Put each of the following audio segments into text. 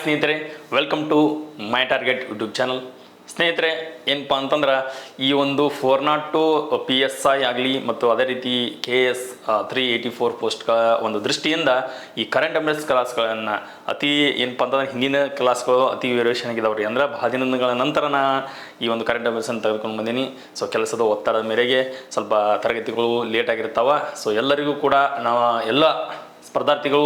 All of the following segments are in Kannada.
ಸ್ನೇಹಿತರೆ, welcome to my target YouTube channel. ಸ್ನೇಹಿತರೆ, ಏನಪ್ಪ ಅಂತಂದ್ರೆ ಈ ಒಂದು 402 PSI ಆಗಲಿ ಮತ್ತು ಅದೇ ರೀತಿ KS 384 ಪೋಸ್ಟ್ಗಳ ಒಂದು ದೃಷ್ಟಿಯಿಂದ ಈ ಕರೆಂಟ್ ಅಫೇರ್ಸ್ ಕ್ಲಾಸ್ಗಳನ್ನು ಅತಿ ಏನಪ್ಪ ಅಂತಂದ್ರೆ ಹಿಂದಿನ ಕ್ಲಾಸ್ಗಳು ಅತಿ ವೇರಿಯೇಷನ್ ಆಗಿದಾವೆ ರೀ. ಅಂದ್ರೆ ಬಹಳ ದಿನಗಳ ನಂತರ ಈ ಒಂದು ಕರೆಂಟ್ ಅಫೇರ್ಸನ್ನು ತೆಗೆದುಕೊಂಡು ಬಂದೀನಿ. ಸೊ ಕೆಲಸದ ಒತ್ತಡದ ಮೇರೆಗೆ ಸ್ವಲ್ಪ ತರಗತಿಗಳು ಲೇಟ್ ಆಗಿರ್ತಾವೆ. ಸೊ ಎಲ್ಲರಿಗೂ ಕೂಡ ನಾವು ಎಲ್ಲ ಸ್ಪರ್ಧಾರ್ಥಿಗಳು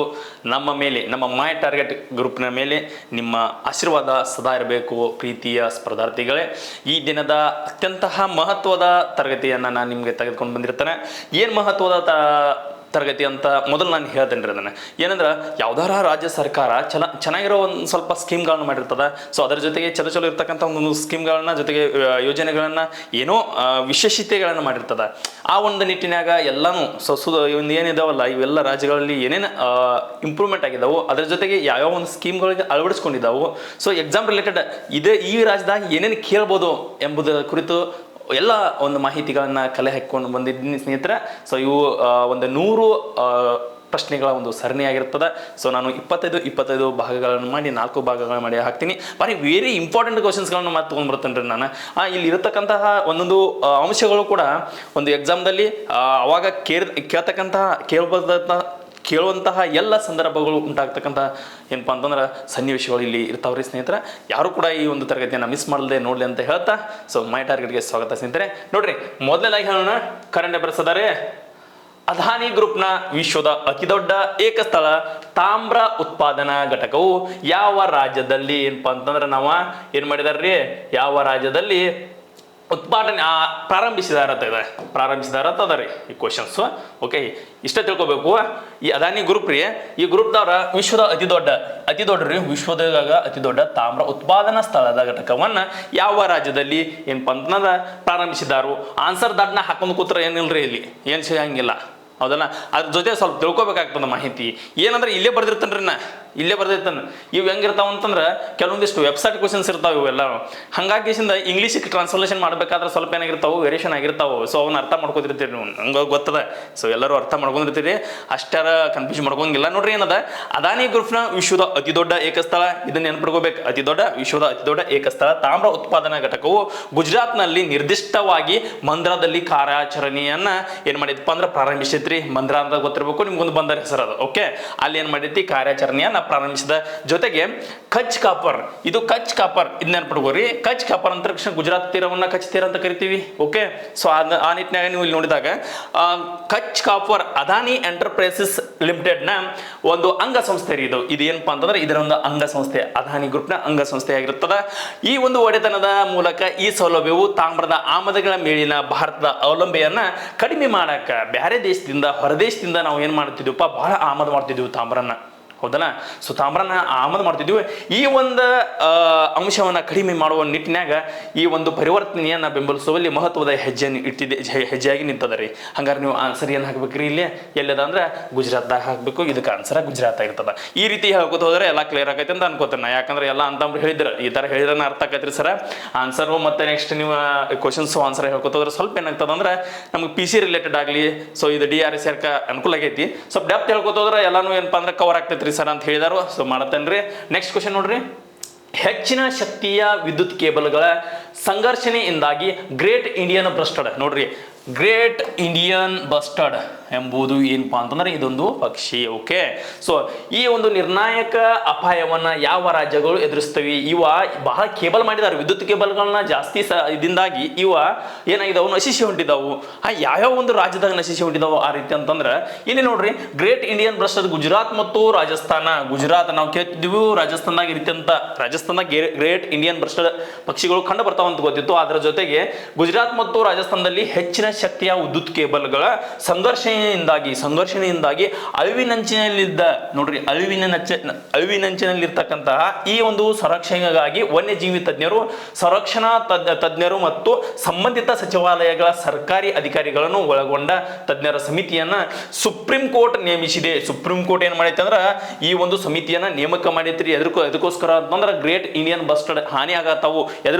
ನಮ್ಮ ಮೇಲೆ, ನಮ್ಮ ಮೈ ಟಾರ್ಗೆಟ್ ಗ್ರೂಪ್ನ ಮೇಲೆ ನಿಮ್ಮ ಆಶೀರ್ವಾದ ಸದಾ ಇರಬೇಕು. ಪ್ರೀತಿಯ ಸ್ಪರ್ಧಾರ್ಥಿಗಳೇ, ಈ ದಿನದ ಅತ್ಯಂತ ಮಹತ್ವದ ತರಗತಿಯನ್ನು ನಾನು ನಿಮಗೆ ತೆಗೆದುಕೊಂಡು ಬಂದಿರ್ತೇನೆ. ಏನು ಮಹತ್ವದ ತರಗತಿ ಅಂತ ಮೊದಲು ನಾನು ಹೇಳ್ತೇನೆ ರೀ. ಅದನ್ನು ಏನಂದ್ರೆ, ಯಾವ್ದಾರ ರಾಜ್ಯ ಸರ್ಕಾರ ಚೆನ್ನಾಗಿರೋ ಒಂದು ಸ್ವಲ್ಪ ಸ್ಕೀಮ್ಗಳನ್ನ ಮಾಡಿರ್ತದೆ. ಸೊ ಅದರ ಜೊತೆಗೆ ಚಲೋ ಇರ್ತಕ್ಕಂಥ ಒಂದು ಸ್ಕೀಮ್ಗಳನ್ನ ಜೊತೆಗೆ ಯೋಜನೆಗಳನ್ನು ಏನೋ ವಿಶೇಷತೆಗಳನ್ನು ಮಾಡಿರ್ತದೆ. ಆ ಒಂದು ನಿಟ್ಟಿನಾಗ ಎಲ್ಲನೂ ಒಂದು ಏನಿದಾವಲ್ಲ ಇವೆಲ್ಲ ರಾಜ್ಯಗಳಲ್ಲಿ ಏನೇನು ಇಂಪ್ರೂವ್ಮೆಂಟ್ ಆಗಿದ್ದಾವೆ, ಅದರ ಜೊತೆಗೆ ಯಾವ್ಯಾವ ಒಂದು ಸ್ಕೀಮ್ಗಳಿಗೆ ಅಳವಡಿಸ್ಕೊಂಡಿದ್ದಾವೆ, ಸೊ ಎಕ್ಸಾಮ್ ರಿಲೇಟೆಡ್ ಈ ರಾಜ್ಯದಾಗ ಏನೇನು ಕೇಳ್ಬೋದು ಎಂಬುದರ ಕುರಿತು ಎಲ್ಲ ಒಂದು ಮಾಹಿತಿಗಳನ್ನು ಕಲೆ ಹಾಕಿಕೊಂಡು ಬಂದಿದ್ದೀನಿ ಸ್ನೇಹಿತರೆ. ಸೊ ಇವು ಒಂದು 100 ಪ್ರಶ್ನೆಗಳ ಒಂದು ಸರಣಿಯಾಗಿರ್ತದೆ. ಸೊ ನಾನು 25 ಭಾಗಗಳನ್ನು ಮಾಡಿ 4 ಭಾಗಗಳನ್ನು ಮಾಡಿ ಹಾಕ್ತೀನಿ. ಬಾರಿ ವೆರಿ ಇಂಪಾರ್ಟೆಂಟ್ ಕ್ವಶನ್ಸ್ಗಳನ್ನು ಮತ್ತೆ ತೊಗೊಂಡ್ಬರ್ತೇನೆ ರೀ ನಾನು. ಇಲ್ಲಿ ಇರತಕ್ಕಂತಹ ಒಂದೊಂದು ಅಂಶಗಳು ಕೂಡ ಒಂದು ಎಕ್ಸಾಮ್ದಲ್ಲಿ ಅವಾಗ ಕೇಳುವಂತಹ ಎಲ್ಲ ಸಂದರ್ಭಗಳು ಉಂಟಾಗ್ತಕ್ಕಂಥ ಏನಪ್ಪ ಅಂತಂದ್ರೆ ಸನ್ನಿವೇಶಗಳು ಇಲ್ಲಿ ಇರ್ತಾವ್ರಿ ಸ್ನೇಹಿತರೆ. ಯಾರು ಕೂಡ ಈ ಒಂದು ತರಗತಿಯನ್ನು ಮಿಸ್ ಮಾಡದೆ ನೋಡಲಿ ಅಂತ ಹೇಳ್ತಾ, ಸೊ ಮೈ ಟಾರ್ಗೆಟ್ಗೆ ಸ್ವಾಗತ ಸ್ನೇಹಿತರೆ. ನೋಡ್ರಿ, ಮೊದಲನೇದಾಗಿ ಹೇಳೋಣ, ಕರೆಂಟ್ ಅಫೇರ್ಸ್ ಅದಾರೆ. ಅದಾನಿ ಗ್ರೂಪ್ನ ವಿಶ್ವದ ಅತಿದೊಡ್ಡ ಏಕಸ್ಥಳ ತಾಮ್ರ ಉತ್ಪಾದನಾ ಘಟಕವು ಯಾವ ರಾಜ್ಯದಲ್ಲಿ ಏನಪ್ಪ ಅಂತಂದ್ರೆ ನಾವು ಏನು ಮಾಡಿದಾರ್ರಿ, ಯಾವ ರಾಜ್ಯದಲ್ಲಿ ಉತ್ಪಾದನೆ ಪ್ರಾರಂಭಿಸಿದಾರ ಅದ ರೀ ಈ ಕ್ವಶನ್ಸ್. ಓಕೆ, ಇಷ್ಟೇ ತಿಳ್ಕೊಬೇಕು. ಈ ಅದಾನಿ ಗ್ರೂಪ್ ರೀ, ಈ ಗ್ರೂಪ್ದವ್ರ ವಿಶ್ವದ ಅತಿ ವಿಶ್ವದಾಗ ಅತಿ ದೊಡ್ಡ ತಾಮ್ರ ಉತ್ಪಾದನಾ ಸ್ಥಳದ ಘಟಕವನ್ನ ಯಾವ ರಾಜ್ಯದಲ್ಲಿ ಏನಪ್ಪ ಅಂತಂದ್ರೆ ಪ್ರಾರಂಭಿಸಿದಾರು. ಆನ್ಸರ್ ದಾಟ್ನ ಹಾಕೊಂಡು ಕೂತ್ರ ಏನಿಲ್ರಿ, ಇಲ್ಲಿ ಏನು ಸಿಗಂಗಿಲ್ಲ, ಹೌದಲ್ಲ. ಅದ್ರ ಜೊತೆ ಸ್ವಲ್ಪ ತಿಳ್ಕೊಬೇಕಾಗ್ತದ ಮಾಹಿತಿ. ಏನಂದ್ರೆ ಇಲ್ಲೇ ಬರ್ದಿರ್ತಾನೆ ಇವು ಹೆಂಗಿರ್ತಾವ ಅಂತಂದ್ರೆ ಕೆಲವೊಂದಿಷ್ಟು ವೆಬ್ಸೈಟ್ ಕ್ವಶನ್ಸ್ ಇರ್ತಾವೆ ಇವೆಲ್ಲ. ಹಾಗಾಗಿ ಇಂಗ್ಲೀಷಿಗೆ ಟ್ರಾನ್ಸ್ಲೇಷನ್ ಮಾಡಬೇಕಾದ್ರೆ ಸ್ವಲ್ಪ ಏನಾಗಿರ್ತಾವೆ, ವೇರಿಯೇಷನ್ ಆಗಿರ್ತಾವೆ. ಸೊ ಅವನ್ನ ಅರ್ಥ ಮಾಡ್ಕೊತಿರ್ತೀರಿ ನೀವು, ಹಂಗೆ ಗೊತ್ತದ. ಸೊ ಎಲ್ಲರೂ ಅರ್ಥ ಮಾಡ್ಕೊಂಡಿರ್ತೀರಿ, ಅಷ್ಟಾರ ಕನ್ಫ್ಯೂಸ್ ಮಾಡ್ಕೊಂಗಿಲ್ಲ. ನೋಡ್ರಿ, ಏನದ ಅದಾನಿ ಗ್ರೂಪ್ನ ವಿಶ್ವದ ಅತಿ ದೊಡ್ಡ ಏಕಸ್ಥಳ, ಇದನ್ನ ನೆನ್ಪಿಡ್ಕೋಬೇಕು. ವಿಶ್ವದ ಅತಿ ದೊಡ್ಡ ಏಕಸ್ಥಳ ತಾಮ್ರ ಉತ್ಪಾದನಾ ಘಟಕವು ಗುಜರಾತ್ನಲ್ಲಿ ನಿರ್ದಿಷ್ಟವಾಗಿ ಮಂದ್ರಾದಲ್ಲಿ ಕಾರ್ಯಾಚರಣೆಯನ್ನ ಏನ್ ಮಾಡಿದಪ್ಪ ಅಂದ್ರೆ ಪ್ರಾರಂಭಿಸಿದ್ರಿ. ಮಂದ್ರ ಅಂತ ಗೊತ್ತಿರಬೇಕು ನಿಮ್ಗೊಂದು, ಬಂದರ್ ಹೆಸರು ಅದು. ಓಕೆ, ಅಲ್ಲಿ ಏನ್ ಮಾಡಿದ್ರಿ, ಕಾರ್ಯಾಚರಣೆಯನ್ನ ಪ್ರಾರಂಭಿಸಿದ. ಜೊತೆಗೆ ಕಚ್ ಕಾಪರ್ ಇದನ್ನ ನೆನ್ಪಿಡ್ಕೋರಿ. ಕಚ್ ಕಾಪರ್ ಅಂತ ತಕ್ಷಣ ಗುಜರಾತ್ ತೀರವನ್ನ ಕಚ್ ತೀರ ಅಂತ ಕರಿತೀವಿ. ಓಕೆ, ಸೊ ಆ ನಿಟ್ಟಿನಾಗ ನೀವು ಇಲ್ಲಿ ನೋಡಿದಾಗ ಕಚ್ ಕಾಪರ್ ಅದಾನಿ ಎಂಟರ್ಪ್ರೈಸಸ್ ಲಿಮಿಟೆಡ್ ನ ಒಂದು ಅಂಗಸಂಸ್ಥೆ ಇದು ಏನಪ್ಪಾ ಅಂತಂದ್ರೆ ಇದರ ಒಂದು ಅಂಗಸಂಸ್ಥೆ, ಅದಾನಿ ಗ್ರೂಪ್ ನ ಅಂಗಸಂಸ್ಥೆ ಆಗಿರುತ್ತದೆ. ಈ ಒಂದು ಒಡೆತನದ ಮೂಲಕ ಈ ಸೌಲಭ್ಯವು ತಾಮ್ರದ ಆಮದುಗಳ ಮೇಲಿನ ಭಾರತದ ಅವಲಂಬನೆಯನ್ನ ಕಡಿಮೆ ಮಾಡಕ ಬೇರೆ ದೇಶದಿಂದ, ಹೊರದೇಶದಿಂದ ನಾವು ಏನ್ ಮಾಡ್ತಿದ್ವಿಪ್ಪ, ಬಹಳ ಆಮದು ಮಾಡ್ತಿದ್ವಿ ತಾಮ್ರನ್ನ, ಹೌದಲ್ಲ. ಸೊ ತಾಮ್ರನ ಆಮದು ಮಾಡ್ತಿದ್ವಿ. ಈ ಒಂದು ಅಂಶವನ್ನ ಕಡಿಮೆ ಮಾಡುವ ನಿಟ್ಟಿನಾಗ ಈ ಒಂದು ಪರಿವರ್ತನೆಯನ್ನ ಬೆಂಬಲಿಸುವಲ್ಲಿ ಮಹತ್ವದ ಹೆಜ್ಜೆಯಾಗಿ ನಿಂತದ ರೀ. ಹಂಗಾರೆ ನೀವು ಆನ್ಸರ್ ಏನು ಹಾಕ್ಬೇಕ್ರಿ, ಇಲ್ಲಿ ಎಲ್ಲದ ಅಂದ್ರೆ ಗುಜರಾತ್ದಾಗ ಹಾಕ್ಬೇಕು. ಇದಕ್ಕೆ ಆನ್ಸರ್ ಗುಜರಾತ್ ಆಗಿರ್ತದ. ಈ ರೀತಿ ಹೇಳ್ಕೊತ ಹೋದ್ರೆ ಎಲ್ಲ ಕ್ಲಿಯರ್ ಆಗೈತೆ ಅಂತ ಅನ್ಕೋತೇನೆ. ಯಾಕಂದ್ರೆ ಎಲ್ಲ ಅಂತಂದ್ರೆ ಹೇಳಿದ್ರೆ ಈ ತರ ಹೇಳಿದ್ರೆ ಅರ್ಥ ಆಗೈತ್ರಿ ಸರ್ ಆನ್ಸರು. ಮತ್ತೆ ನೆಕ್ಸ್ಟ್ ನೀವು ಕ್ವಶನ್ಸ್ ಆನ್ಸರ್ ಹೇಳ್ಕೊತ ಹೋದ್ರೆ ಸ್ವಲ್ಪ ಏನಾಗ್ತದ ಅಂದ್ರೆ ನಮ್ಗೆ PC ರಿಲೇಟೆಡ್ ಆಗಲಿ, ಸೊ ಇದು DRS ಅನುಕೂಲ ಆಗೈತಿ. ಸ್ವಲ್ಪ ಡೆಪ್ತ್ ಹೇಳ್ಕೊತ ಹೋದ್ರೆ ಎಲ್ಲಾನು ಏನಪ್ಪಾ ಅಂದ್ರೆ ಕವರ್ ಆಗ್ತೈತ್ರಿ ಸರ್ ಅಂತ ಹೇಳಿದಾರು. ಸೊ ಮಾಡತ್ತೇನ್ರಿ. ನೆಕ್ಸ್ಟ್ ಕ್ವಶನ್ ನೋಡ್ರಿ, ಹೆಚ್ಚಿನ ಶಕ್ತಿಯ ವಿದ್ಯುತ್ ಕೇಬಲ್ಗಳ ಸಂಘರ್ಷಣೆಯಿಂದಾಗಿ ಗ್ರೇಟ್ ಇಂಡಿಯನ್ ಬಸ್ಟರ್ಡ್. ನೋಡ್ರಿ, ಗ್ರೇಟ್ ಇಂಡಿಯನ್ ಬಸ್ಟರ್ಡ್ ಎಂಬುದು ಏನಪ್ಪಾ ಅಂತಂದ್ರೆ ಇದೊಂದು ಪಕ್ಷಿ. ಓಕೆ, ಸೊ ಈ ಒಂದು ನಿರ್ಣಾಯಕ ಅಪಾಯವನ್ನ ಯಾವ ರಾಜ್ಯಗಳು ಎದುರಿಸ್ತವೆ? ಇವ ಬಹಳ ಕೇಬಲ್ ಮಾಡಿದಾರೆ, ವಿದ್ಯುತ್ ಕೇಬಲ್ಗಳನ್ನ ಜಾಸ್ತಿ ಇದರಿಂದಾಗಿ ಇವ ಏನಾಗಿದಾವು, ನಶಿಸಿ ಹೊಂಟಿದಾವು. ಯಾವ್ಯಾವ ಒಂದು ರಾಜ್ಯದಾಗ ನಶಿಸಿ ಹೊಂಟಿದಾವು ಆ ರೀತಿ ಅಂತಂದ್ರೆ ಇಲ್ಲಿ ನೋಡ್ರಿ, ಗ್ರೇಟ್ ಇಂಡಿಯನ್ ಬಸ್ಟರ್ಡ್ ಗುಜರಾತ್ ಮತ್ತು ರಾಜಸ್ಥಾನ. ಗುಜರಾತ್ ನಾವು ಕೇಳ್ತಿದ್ವಿ, ರಾಜಸ್ಥಾನದಾಗ ಈ ರೀತಿ ಅಂತ, ರಾಜಸ್ಥಾನದಾಗ ಗ್ರೇಟ್ ಇಂಡಿಯನ್ ಬಸ್ಟರ್ಡ್ ಪಕ್ಷಿಗಳು ಕಂಡು ಬರ್ತಾವ ಅಂತ ಗೊತ್ತಿತ್ತು. ಅದರ ಜೊತೆಗೆ ಗುಜರಾತ್ ಮತ್ತು ರಾಜಸ್ಥಾನದಲ್ಲಿ ಹೆಚ್ಚಿನ ಶಕ್ತಿಯ ವಿದ್ಯುತ್ ಕೇಬಲ್ಗಳ ಸಂಘರ್ಷಣೆಯಿಂದಾಗಿ ಅಳಿವಿನಂಚಿನಲ್ಲಿದ್ದ, ನೋಡ್ರಿ ಅಳಿವಿನಂಚಿನಲ್ಲಿರ್ತಕ್ಕಂತಹ ಈ ಒಂದು ಸಂರಕ್ಷಣೆಗಾಗಿ ವನ್ಯಜೀವಿ ತಜ್ಞರು, ಸಂರಕ್ಷಣಾ ತಜ್ಞರು ಮತ್ತು ಸಂಬಂಧಿತ ಸಚಿವಾಲಯಗಳ ಸರ್ಕಾರಿ ಅಧಿಕಾರಿಗಳನ್ನು ಒಳಗೊಂಡ ತಜ್ಞರ ಸಮಿತಿಯನ್ನ ಸುಪ್ರೀಂ ಕೋರ್ಟ್ ನೇಮಿಸಿದೆ. ಸುಪ್ರೀಂ ಕೋರ್ಟ್ ಏನ್ ಮಾಡೈತೆ ಅಂದ್ರೆ ಈ ಒಂದು ಸಮಿತಿಯನ್ನ ನೇಮಕ ಮಾಡೈತ್ರಿ. ಎದಕ್ಕೋಸ್ಕರ ಅಂತಂದ್ರೆ ಗ್ರೇಟ್ ಇಂಡಿಯನ್ ಬಸ್ಟರ್ಡ್ ಹಾನಿ ಆಗತ್ತಾವು,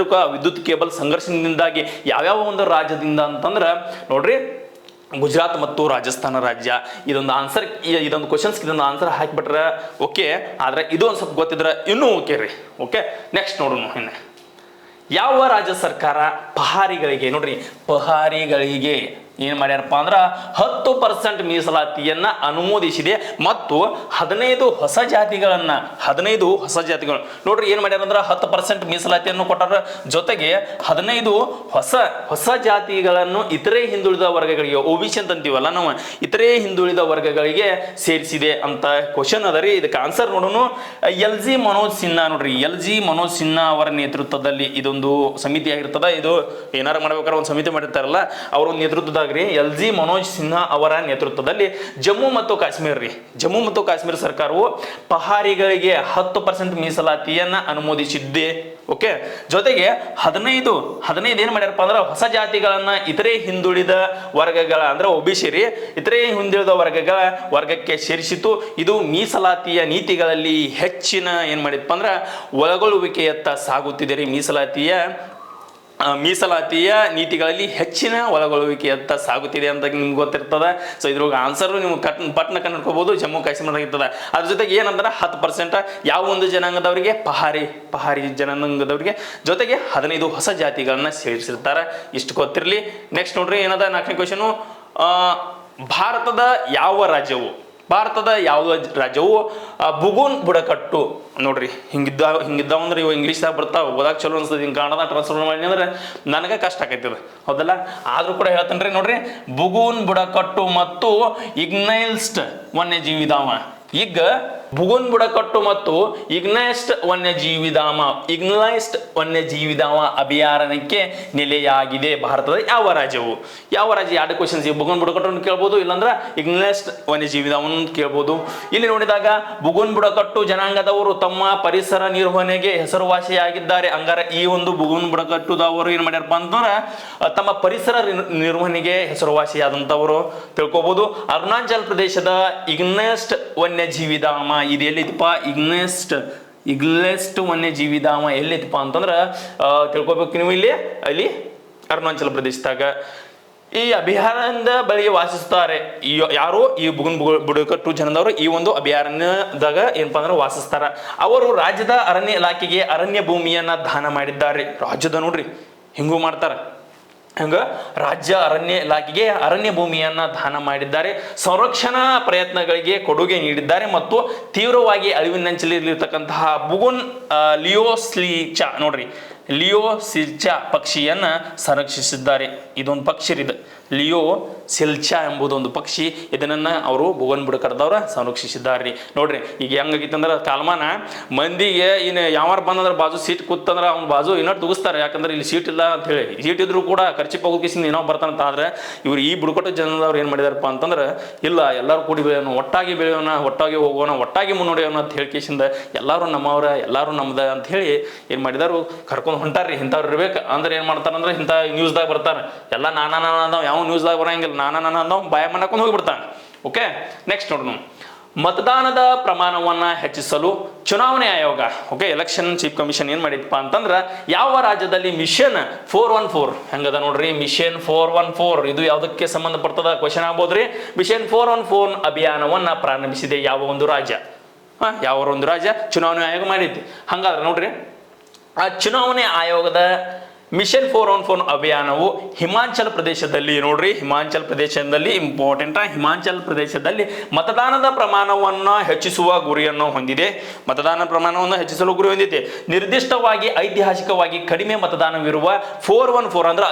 ವಿದ್ಯುತ್ ಕೇಬಲ್ ಸಂಘರ್ಷದಿಂದಾಗಿ ಯಾವ್ಯಾವ ಒಂದು ರಾಜ್ಯದಿಂದ ಅಂತಂದ್ರೆ ನೋಡ್ರಿ, ಗುಜರಾತ್ ಮತ್ತು ರಾಜಸ್ಥಾನ ರಾಜ್ಯ. ಇದೊಂದು ಆನ್ಸರ್, ಇದೊಂದು ಕ್ವಶನ್ಸ್ ಇದೊಂದು ಆನ್ಸರ್ ಹಾಕಿಬಿಟ್ರೆ ಓಕೆ, ಆದರೆ ಇದು ಒಂದು ಸ್ವಲ್ಪ ಗೊತ್ತಿದ್ರೆ ಇನ್ನೂ ಓಕೆ ರೀ. ಓಕೆ, ನೆಕ್ಸ್ಟ್ ನೋಡೋಣ. ಇನ್ನು ಯಾವ ರಾಜ್ಯ ಸರ್ಕಾರ ಪಹಾರಿಗಳಿಗೆ, ನೋಡ್ರಿ ಪಹಾರಿಗಳಿಗೆ ಏನು ಮಾಡ್ಯಾರಪ್ಪ ಅಂದ್ರೆ 10% ಮೀಸಲಾತಿಯನ್ನ ಅನುಮೋದಿಸಿದೆ ಮತ್ತು 15 ಹೊಸ ಜಾತಿಗಳು ನೋಡ್ರಿ ಏನು ಮಾಡ್ಯಾರ ಅಂದ್ರೆ 10% ಮೀಸಲಾತಿಯನ್ನು ಕೊಟ್ಟಾರ, ಜೊತೆಗೆ 15 ಹೊಸ ಜಾತಿಗಳನ್ನು ಇತರೆ ಹಿಂದುಳಿದ ವರ್ಗಗಳಿಗೆ, OBC ಅಂತ ಅಂತೀವಲ್ಲ ನಾವು, ಇತರೆ ಹಿಂದುಳಿದ ವರ್ಗಗಳಿಗೆ ಸೇರಿಸಿದೆ ಅಂತ ಕ್ವಶನ್ ಅದ ರೀ. ಇದಕ್ಕೆ ಆನ್ಸರ್ ನೋಡೋಣ. LG ಮನೋಜ್ ಸಿನ್ಹಾ, ನೋಡ್ರಿ LG ಮನೋಜ್ ಸಿನ್ಹಾ ಅವರ ನೇತೃತ್ವದಲ್ಲಿ ಇದೊಂದು ಸಮಿತಿ ಆಗಿರ್ತದ. ಇದು ಏನಾರ ಮಾಡ್ಬೇಕಾದ್ರೆ ಒಂದು ಸಮಿತಿ ಮಾಡಿರ್ತಾರಲ್ಲ, ಅವರ ನೇತೃತ್ವದಾಗ LG ಮನೋಜ್ ಸಿನ್ಹಾ ಅವರ ನೇತೃತ್ವದಲ್ಲಿ ಜಮ್ಮು ಮತ್ತು ಕಾಶ್ಮೀರ ಸರ್ಕಾರವು ಪಹಾರಿಗಳಿಗೆ 10% ಮೀಸಲಾತಿಯನ್ನ ಅನುಮೋದಿಸಿದ್ದೆ. ಓಕೆ, ಜೊತೆಗೆ 15 ಏನ್ ಮಾಡ್ಯಾರಪ್ಪ ಅಂದ್ರೆ ಹೊಸ ಜಾತಿಗಳನ್ನ ಇತರೆ ಹಿಂದುಳಿದ ವರ್ಗಗಳ ಅಂದ್ರೆ OBC ರೀ, ಇತರೆ ಹಿಂದುಳಿದ ವರ್ಗಕ್ಕೆ ಸೇರಿಸಿತು. ಇದು ಮೀಸಲಾತಿಯ ನೀತಿಗಳಲ್ಲಿ ಹೆಚ್ಚಿನ ಏನ್ ಮಾಡಿದಪ್ಪ ಅಂದ್ರೆ ಒಳಗೊಳ್ಳುವಿಕೆಯತ್ತ ಸಾಗುತ್ತಿದೆ ರೀ. ಮೀಸಲಾತಿಯ ನೀತಿಗಳಲ್ಲಿ ಹೆಚ್ಚಿನ ಒಳಗೊಳ್ಳುವಿಕೆಯತ್ತ ಸಾಗುತ್ತಿದೆ ಅಂತ ನಿಮ್ಗೆ ಗೊತ್ತಿರ್ತದ. ಸೊ ಇದ್ರೊಳಗೆ ಆನ್ಸರ್ ನೀವು ಪಟ್ನ ಕಂಡುಕೋಬಹುದು, ಜಮ್ಮು ಕಾಶ್ಮೀರದಾಗ ಇರ್ತದ. ಅದ್ರ ಜೊತೆಗೆ ಏನಂದ್ರೆ 10% ಯಾವ ಒಂದು ಜನಾಂಗದವರಿಗೆ, ಪಹಾರಿ ಜನಾಂಗದವರಿಗೆ, ಜೊತೆಗೆ 15 ಹೊಸ ಜಾತಿಗಳನ್ನ ಸೇರಿಸಿರ್ತಾರೆ. ಇಷ್ಟು ಗೊತ್ತಿರಲಿ. ನೆಕ್ಸ್ಟ್ ನೋಡ್ರಿ ಏನದ 4ನೇ ಕ್ವೆಶನು. ಭಾರತದ ಯಾವ ರಾಜ್ಯವು ಬುಗುನ್ ಬುಡಕಟ್ಟು, ನೋಡ್ರಿ ಹಿಂಗಿದ್ದಾವ ಅಂದ್ರೆ ಇವು ಇಂಗ್ಲೀಷ್ದಾಗ ಬರ್ತಾವ, ಓದಾಕ ಚಲೋ ಅನ್ಸ್ತದೆ. ಹಿಂಗೆ ಕನ್ನಡ ಟ್ರಾನ್ಸ್ಫರ್ ಮಾಡಿ ಅಂದ್ರೆ ನನಗೆ ಕಷ್ಟ ಆಕೈತಿ, ಹೌದಲ್ಲ? ಆದ್ರೂ ಕೂಡ ಹೇಳ್ತೇನೆ ರೀ. ನೋಡ್ರಿ ಬುಗುನ್ ಬುಡಕಟ್ಟು ಮತ್ತು ಇಗ್ನೈಸ್ಡ್ ವನ್ಯಜೀವಿಧಾಮ. ಈಗ ಬುಗುನ್ ಬುಡಕಟ್ಟು ಮತ್ತು ಇಗ್ನೈಸ್ಡ್ ವನ್ಯಜೀವಿಧಾಮ ಅಭಯಾರಣ್ಯಕ್ಕೆ ನೆಲೆಯಾಗಿದೆ ಭಾರತದ ಯಾವ ರಾಜ್ಯ? 2 ಕ್ವಶನ್ಸ್. ಬುಗುನ್ ಬುಡಕಟ್ಟು ಕೇಳ್ಬೋದು, ಇಲ್ಲಾಂದ್ರೆ ಇಗ್ನೈಸ್ಡ್ ವನ್ಯಜೀವಿಧಾಮ ಕೇಳ್ಬೋದು. ಇಲ್ಲಿ ನೋಡಿದಾಗ ಬುಗುನ್ ಬುಡಕಟ್ಟು ಜನಾಂಗದವರು ತಮ್ಮ ಪರಿಸರ ನಿರ್ವಹಣೆಗೆ ಹೆಸರುವಾಸಿಯಾಗಿದ್ದಾರೆ. ಹಂಗಾರೆ ಈ ಒಂದು ಬುಗುನ್ ಬುಡಕಟ್ಟುದವರು ಏನ್ ಮಾಡ್ಯಾರಪ್ಪ ಅಂತಂದ್ರೆ ತಮ್ಮ ಪರಿಸರ ನಿರ್ವಹಣೆಗೆ ಹೆಸರುವಾಸಿಯಾದಂಥವರು ತಿಳ್ಕೊಬಹುದು. ಅರುಣಾಚಲ್ ಪ್ರದೇಶದ ಇಗ್ನೈಸ್ಡ್ ವನ್ಯಜೀವಿಧಾಮ ಇದು ಎಲ್ಲಿತ್ತಪ್ಪ? ಇಗ್ಲೆಸ್ಟ್ ವನ್ಯಜೀವಿಧಾಮ ಎಲ್ಲಿತ್ತಪ್ಪ ಅಂತಂದ್ರೆ ತಿಳ್ಕೊಬೇಕು ನೀವು. ಅಲ್ಲಿ ಅರುಣಾಚಲ ಪ್ರದೇಶದಾಗ ಈ ಅಭಯಾರಣ್ಯದ ಬಳಿ ವಾಸಿಸ್ತಾರೆ ಯಾರು? ಈ ಬುಡಕಟ್ಟು ಜನದವರು ಈ ಒಂದು ಅಭಯಾರಣ್ಯದಾಗ ಏನಪ್ಪಾ ಅಂದ್ರೆ ವಾಸಿಸ್ತಾರ. ಅವರು ರಾಜ್ಯದ ಅರಣ್ಯ ಇಲಾಖೆಗೆ ಅರಣ್ಯ ಭೂಮಿಯನ್ನ ದಾನ ಮಾಡಿದ್ದಾರೆ. ರಾಜ್ಯದ ನೋಡ್ರಿ ಹಿಂಗೂ ಮಾಡ್ತಾರ. ಹಂಗ ರಾಜ್ಯ ಅರಣ್ಯ ಇಲಾಖೆಗೆ ಅರಣ್ಯ ಭೂಮಿಯನ್ನ ದಾನ ಮಾಡಿದ್ದಾರೆ, ಸಂರಕ್ಷಣಾ ಪ್ರಯತ್ನಗಳಿಗೆ ಕೊಡುಗೆ ನೀಡಿದ್ದಾರೆ ಮತ್ತು ತೀವ್ರವಾಗಿ ಅಳಿವಿನಂಚಿನಲ್ಲಿರ್ತಕ್ಕಂತಹ ಬುಗುನ್ ಲಿಯೋಸಿಲ್ಚಾ, ನೋಡ್ರಿ ಲಿಯೋಸಿಲ್ಚಾ ಪಕ್ಷಿಯನ್ನ ಸಂರಕ್ಷಿಸಿದ್ದಾರೆ. ಇದೊಂದು ಪಕ್ಷಿ ಇದೆ, ಲಿಯೋಸಿಲ್ಚಾ ಎಂಬುದೊಂದು ಪಕ್ಷಿ. ಇದನ್ನ ಅವರು ಬುಗುನ್ ಬುಡಕಟ್ಟದವ್ರ ಸಂರಕ್ಷಿಸಿದ್ದಾರೆ. ನೋಡ್ರಿ ಈಗ ಹೆಂಗಾಗಿತ್ತಂದ್ರೆ ಕಾಲ್ಮಾನ ಮಂದಿಗೆ ಇನ್ನು ಯಾವಾರ ಬಂದಂದ್ರೆ ಬಾಜು ಸೀಟ್ ಕೂತಂದ್ರೆ ಅವ್ನ ಬಾಜು ಇನ್ನೊಟ್ಟು ತುಗಿಸ್ತಾರೆ. ಯಾಕಂದ್ರೆ ಇಲ್ಲಿ ಸೀಟ್ ಇಲ್ಲ ಅಂತ ಹೇಳಿ, ಸೀಟ್ ಇದ್ರು ಕೂಡ ಖರ್ಚು ಹೋಗಿಸಿಂದ ಏನೋ ಬರ್ತಾನಂತ. ಆದ್ರೆ ಇವ್ರು ಈ ಬುಡಕಟ್ಟು ಜನದವ್ರು ಏನ್ ಮಾಡಿದಾರಪ್ಪ ಅಂತಂದ್ರೆ ಇಲ್ಲ, ಎಲ್ಲರೂ ಕೂಡಿ ಬೆಳೆಯೋಣ, ಒಟ್ಟಾಗಿ ಬೆಳೆಯೋಣ, ಒಟ್ಟಾಗಿ ಹೋಗೋಣ, ಒಟ್ಟಾಗಿ ಮುನ್ನಡೆಯೋಣ ಅಂತ ಹೇಳ್ಕೇಸಿಂದ ಎಲ್ಲರೂ ನಮ್ಮವ್ರ, ಎಲ್ಲರೂ ನಮ್ದ ಅಂತ ಹೇಳಿ ಏನ್ ಮಾಡಿದಾರು ಕರ್ಕೊಂಡು ಹೊಂಟಾರ್ರಿ. ಇಂಥವ್ರು ಇರ್ಬೇಕು ಅಂದ್ರೆ ಏನ್ ಮಾಡ್ತಾರಂದ್ರೆ ಇಂಥ ನ್ಯೂಸ್ದಾಗ ಬರ್ತಾರೆ. ಎಲ್ಲ ನಾನಾ ಅಂದವ್, ಯಾವ ನ್ಯೂಸ್ದಾಗ ಬರಂಗಿಲ್ಲ, ನಾನಾ ಅಂದವ್ ಬಾಯ ಮನ್ನಕೊಂಡು ಹೋಗಿಬಿಡ್ತಾನೆ. ಓಕೆ, ನೆಕ್ಸ್ಟ್ ನೋಡೋಣ. ಮತದಾನದ ಪ್ರಮಾಣವನ್ನ ಹೆಚ್ಚಿಸಲು ಚುನಾವಣೆ ಆಯೋಗ, ಓಕೆ ಎಲೆಕ್ಷನ್ ಚೀಫ್ ಕಮಿಷನ್ ಏನ್ ಮಾಡಿದಪ್ಪ ಅಂತಂದ್ರ ಯಾವ ರಾಜ್ಯದಲ್ಲಿ ಮಿಷನ್ 414 ಹೆಂಗದ ನೋಡ್ರಿ, ಮಿಷನ್ 414 ಇದು ಯಾವುದಕ್ಕೆ ಸಂಬಂಧಪಡ್ತದ ಕ್ವಶನ್ ಆಗ್ಬೋದ್ರಿ. ಮಿಷನ್ 414 ಅಭಿಯಾನವನ್ನ ಪ್ರಾರಂಭಿಸಿದೆ ಯಾವ ಒಂದು ರಾಜ್ಯ? ಚುನಾವಣೆ ಆಯೋಗ ಮಾಡಿದ್ದೆ. ಹಂಗಾದ್ರೆ ನೋಡ್ರಿ ಆ ಚುನಾವಣೆ ಆಯೋಗದ ಮಿಷನ್ 414 ಅಭಿಯಾನವು ಹಿಮಾಚಲ ಪ್ರದೇಶದಲ್ಲಿ, ನೋಡ್ರಿ ಹಿಮಾಚಲ ಪ್ರದೇಶದಲ್ಲಿ ಇಂಪಾರ್ಟೆಂಟ್, ಹಿಮಾಚಲ ಪ್ರದೇಶದಲ್ಲಿ ಮತದಾನದ ಪ್ರಮಾಣವನ್ನು ಹೆಚ್ಚಿಸುವ ಗುರಿಯನ್ನು ಹೊಂದಿದೆ. ನಿರ್ದಿಷ್ಟವಾಗಿ ಐತಿಹಾಸಿಕವಾಗಿ ಕಡಿಮೆ ಮತದಾನವಿರುವ 414 ಅಂದ್ರೆ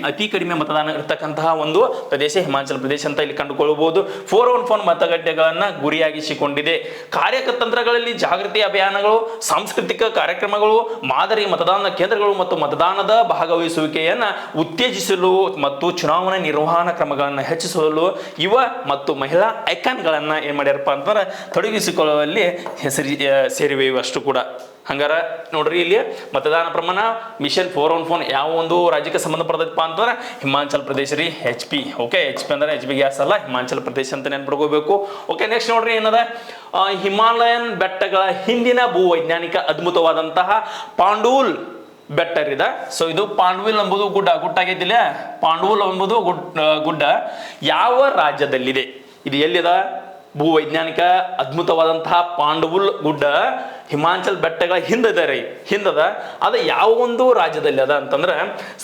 ಅತಿ ಕಡಿಮೆ ಮತದಾನ ಇರತಕ್ಕಂತಹ ಒಂದು ಪ್ರದೇಶ ಹಿಮಾಚಲ ಪ್ರದೇಶ ಅಂತ ಇಲ್ಲಿ ಕಂಡುಕೊಳ್ಳಬಹುದು. 414 ಮತಗಟ್ಟೆಗಳನ್ನ ಗುರಿಯಾಗಿಸಿಕೊಂಡಿದೆ. ಕಾರ್ಯತಂತ್ರಗಳಲ್ಲಿ ಜಾಗೃತಿ ಅಭಿಯಾನಗಳು, ಸಾಂಸ್ಕೃತಿಕ ಕಾರ್ಯಕ್ರಮಗಳು, ಮಾದರಿ ಮತದಾನ ಕೇಂದ್ರಗಳು ಮತ್ತು ಮತದಾನದ ಭಾಗವಹಿಸುವಿಕೆಯನ್ನ ಉತ್ತೇಜಿಸಲು ಮತ್ತು ಚುನಾವಣಾ ನಿರ್ವಹಣಾ ಕ್ರಮಗಳನ್ನು ಹೆಚ್ಚಿಸಲು ಯುವ ಮತ್ತು ಮಹಿಳಾ ಐಕಾನ್ಗಳನ್ನ ಏನ್ ಮಾಡ್ಯಾರಪ್ಪ ಅಂತಂದ್ರೆ ತೊಡಗಿಸಿಕೊಳ್ಳುವಲ್ಲಿ ಸೇರಿವೆ ಅಷ್ಟು ಕೂಡ. ಹಂಗಾರ ನೋಡ್ರಿ ಇಲ್ಲಿ ಮತದಾನ ಪ್ರಮಾಣ ಮಿಷನ್ 414 ಯಾವ ಒಂದು ರಾಜ್ಯಕ್ಕೆ ಸಂಬಂಧಪಡ್ತದಪ್ಪ ಅಂತಂದ್ರೆ ಹಿಮಾಚಲ ಪ್ರದೇಶ ರೀ. HP ಓಕೆ, HP ಅಂದ್ರೆ HP ಗ್ಯಾಸ್ ಅಲ್ಲ, ಹಿಮಾಚಲ ಪ್ರದೇಶ ಅಂತ ನೆನ್ಪಿಟ್ಕೋಬೇಕು. ಓಕೆ, ನೆಕ್ಸ್ಟ್ ನೋಡ್ರಿ ಏನದ, ಹಿಮಾಲಯನ್ ಬೆಟ್ಟಗಳ ಹಿಂದಿನ ಭೂವೈಜ್ಞಾನಿಕ ಅದ್ಭುತವಾದಂತಹ ಪಾಂಡೂಲ್ ಬೆಟ್ಟ ರೀ. ಸೊ ಇದು ಪಾಂಡವಿಲ್ ಎಂಬುದು ಗುಡ್ಡ ಆಗೈತಿಲ್ಲ, ಪಾಂಡವುಲ್ ಎಂಬುದು ಗುಡ್ಡ ಯಾವ ರಾಜ್ಯದಲ್ಲಿದೆ? ಇದು ಎಲ್ಲಿದ? ಭೂವೈಜ್ಞಾನಿಕ ಅದ್ಭುತವಾದಂತಹ ಪಾಂಡವುಲ್ ಗುಡ್ಡ ಹಿಮಾಚಲ್ ಬೆಟ್ಟಗಳ ಹಿಂದದ ಅದು ಯಾವ ಒಂದು ರಾಜ್ಯದಲ್ಲಿ ಅದ ಅಂತಂದ್ರೆ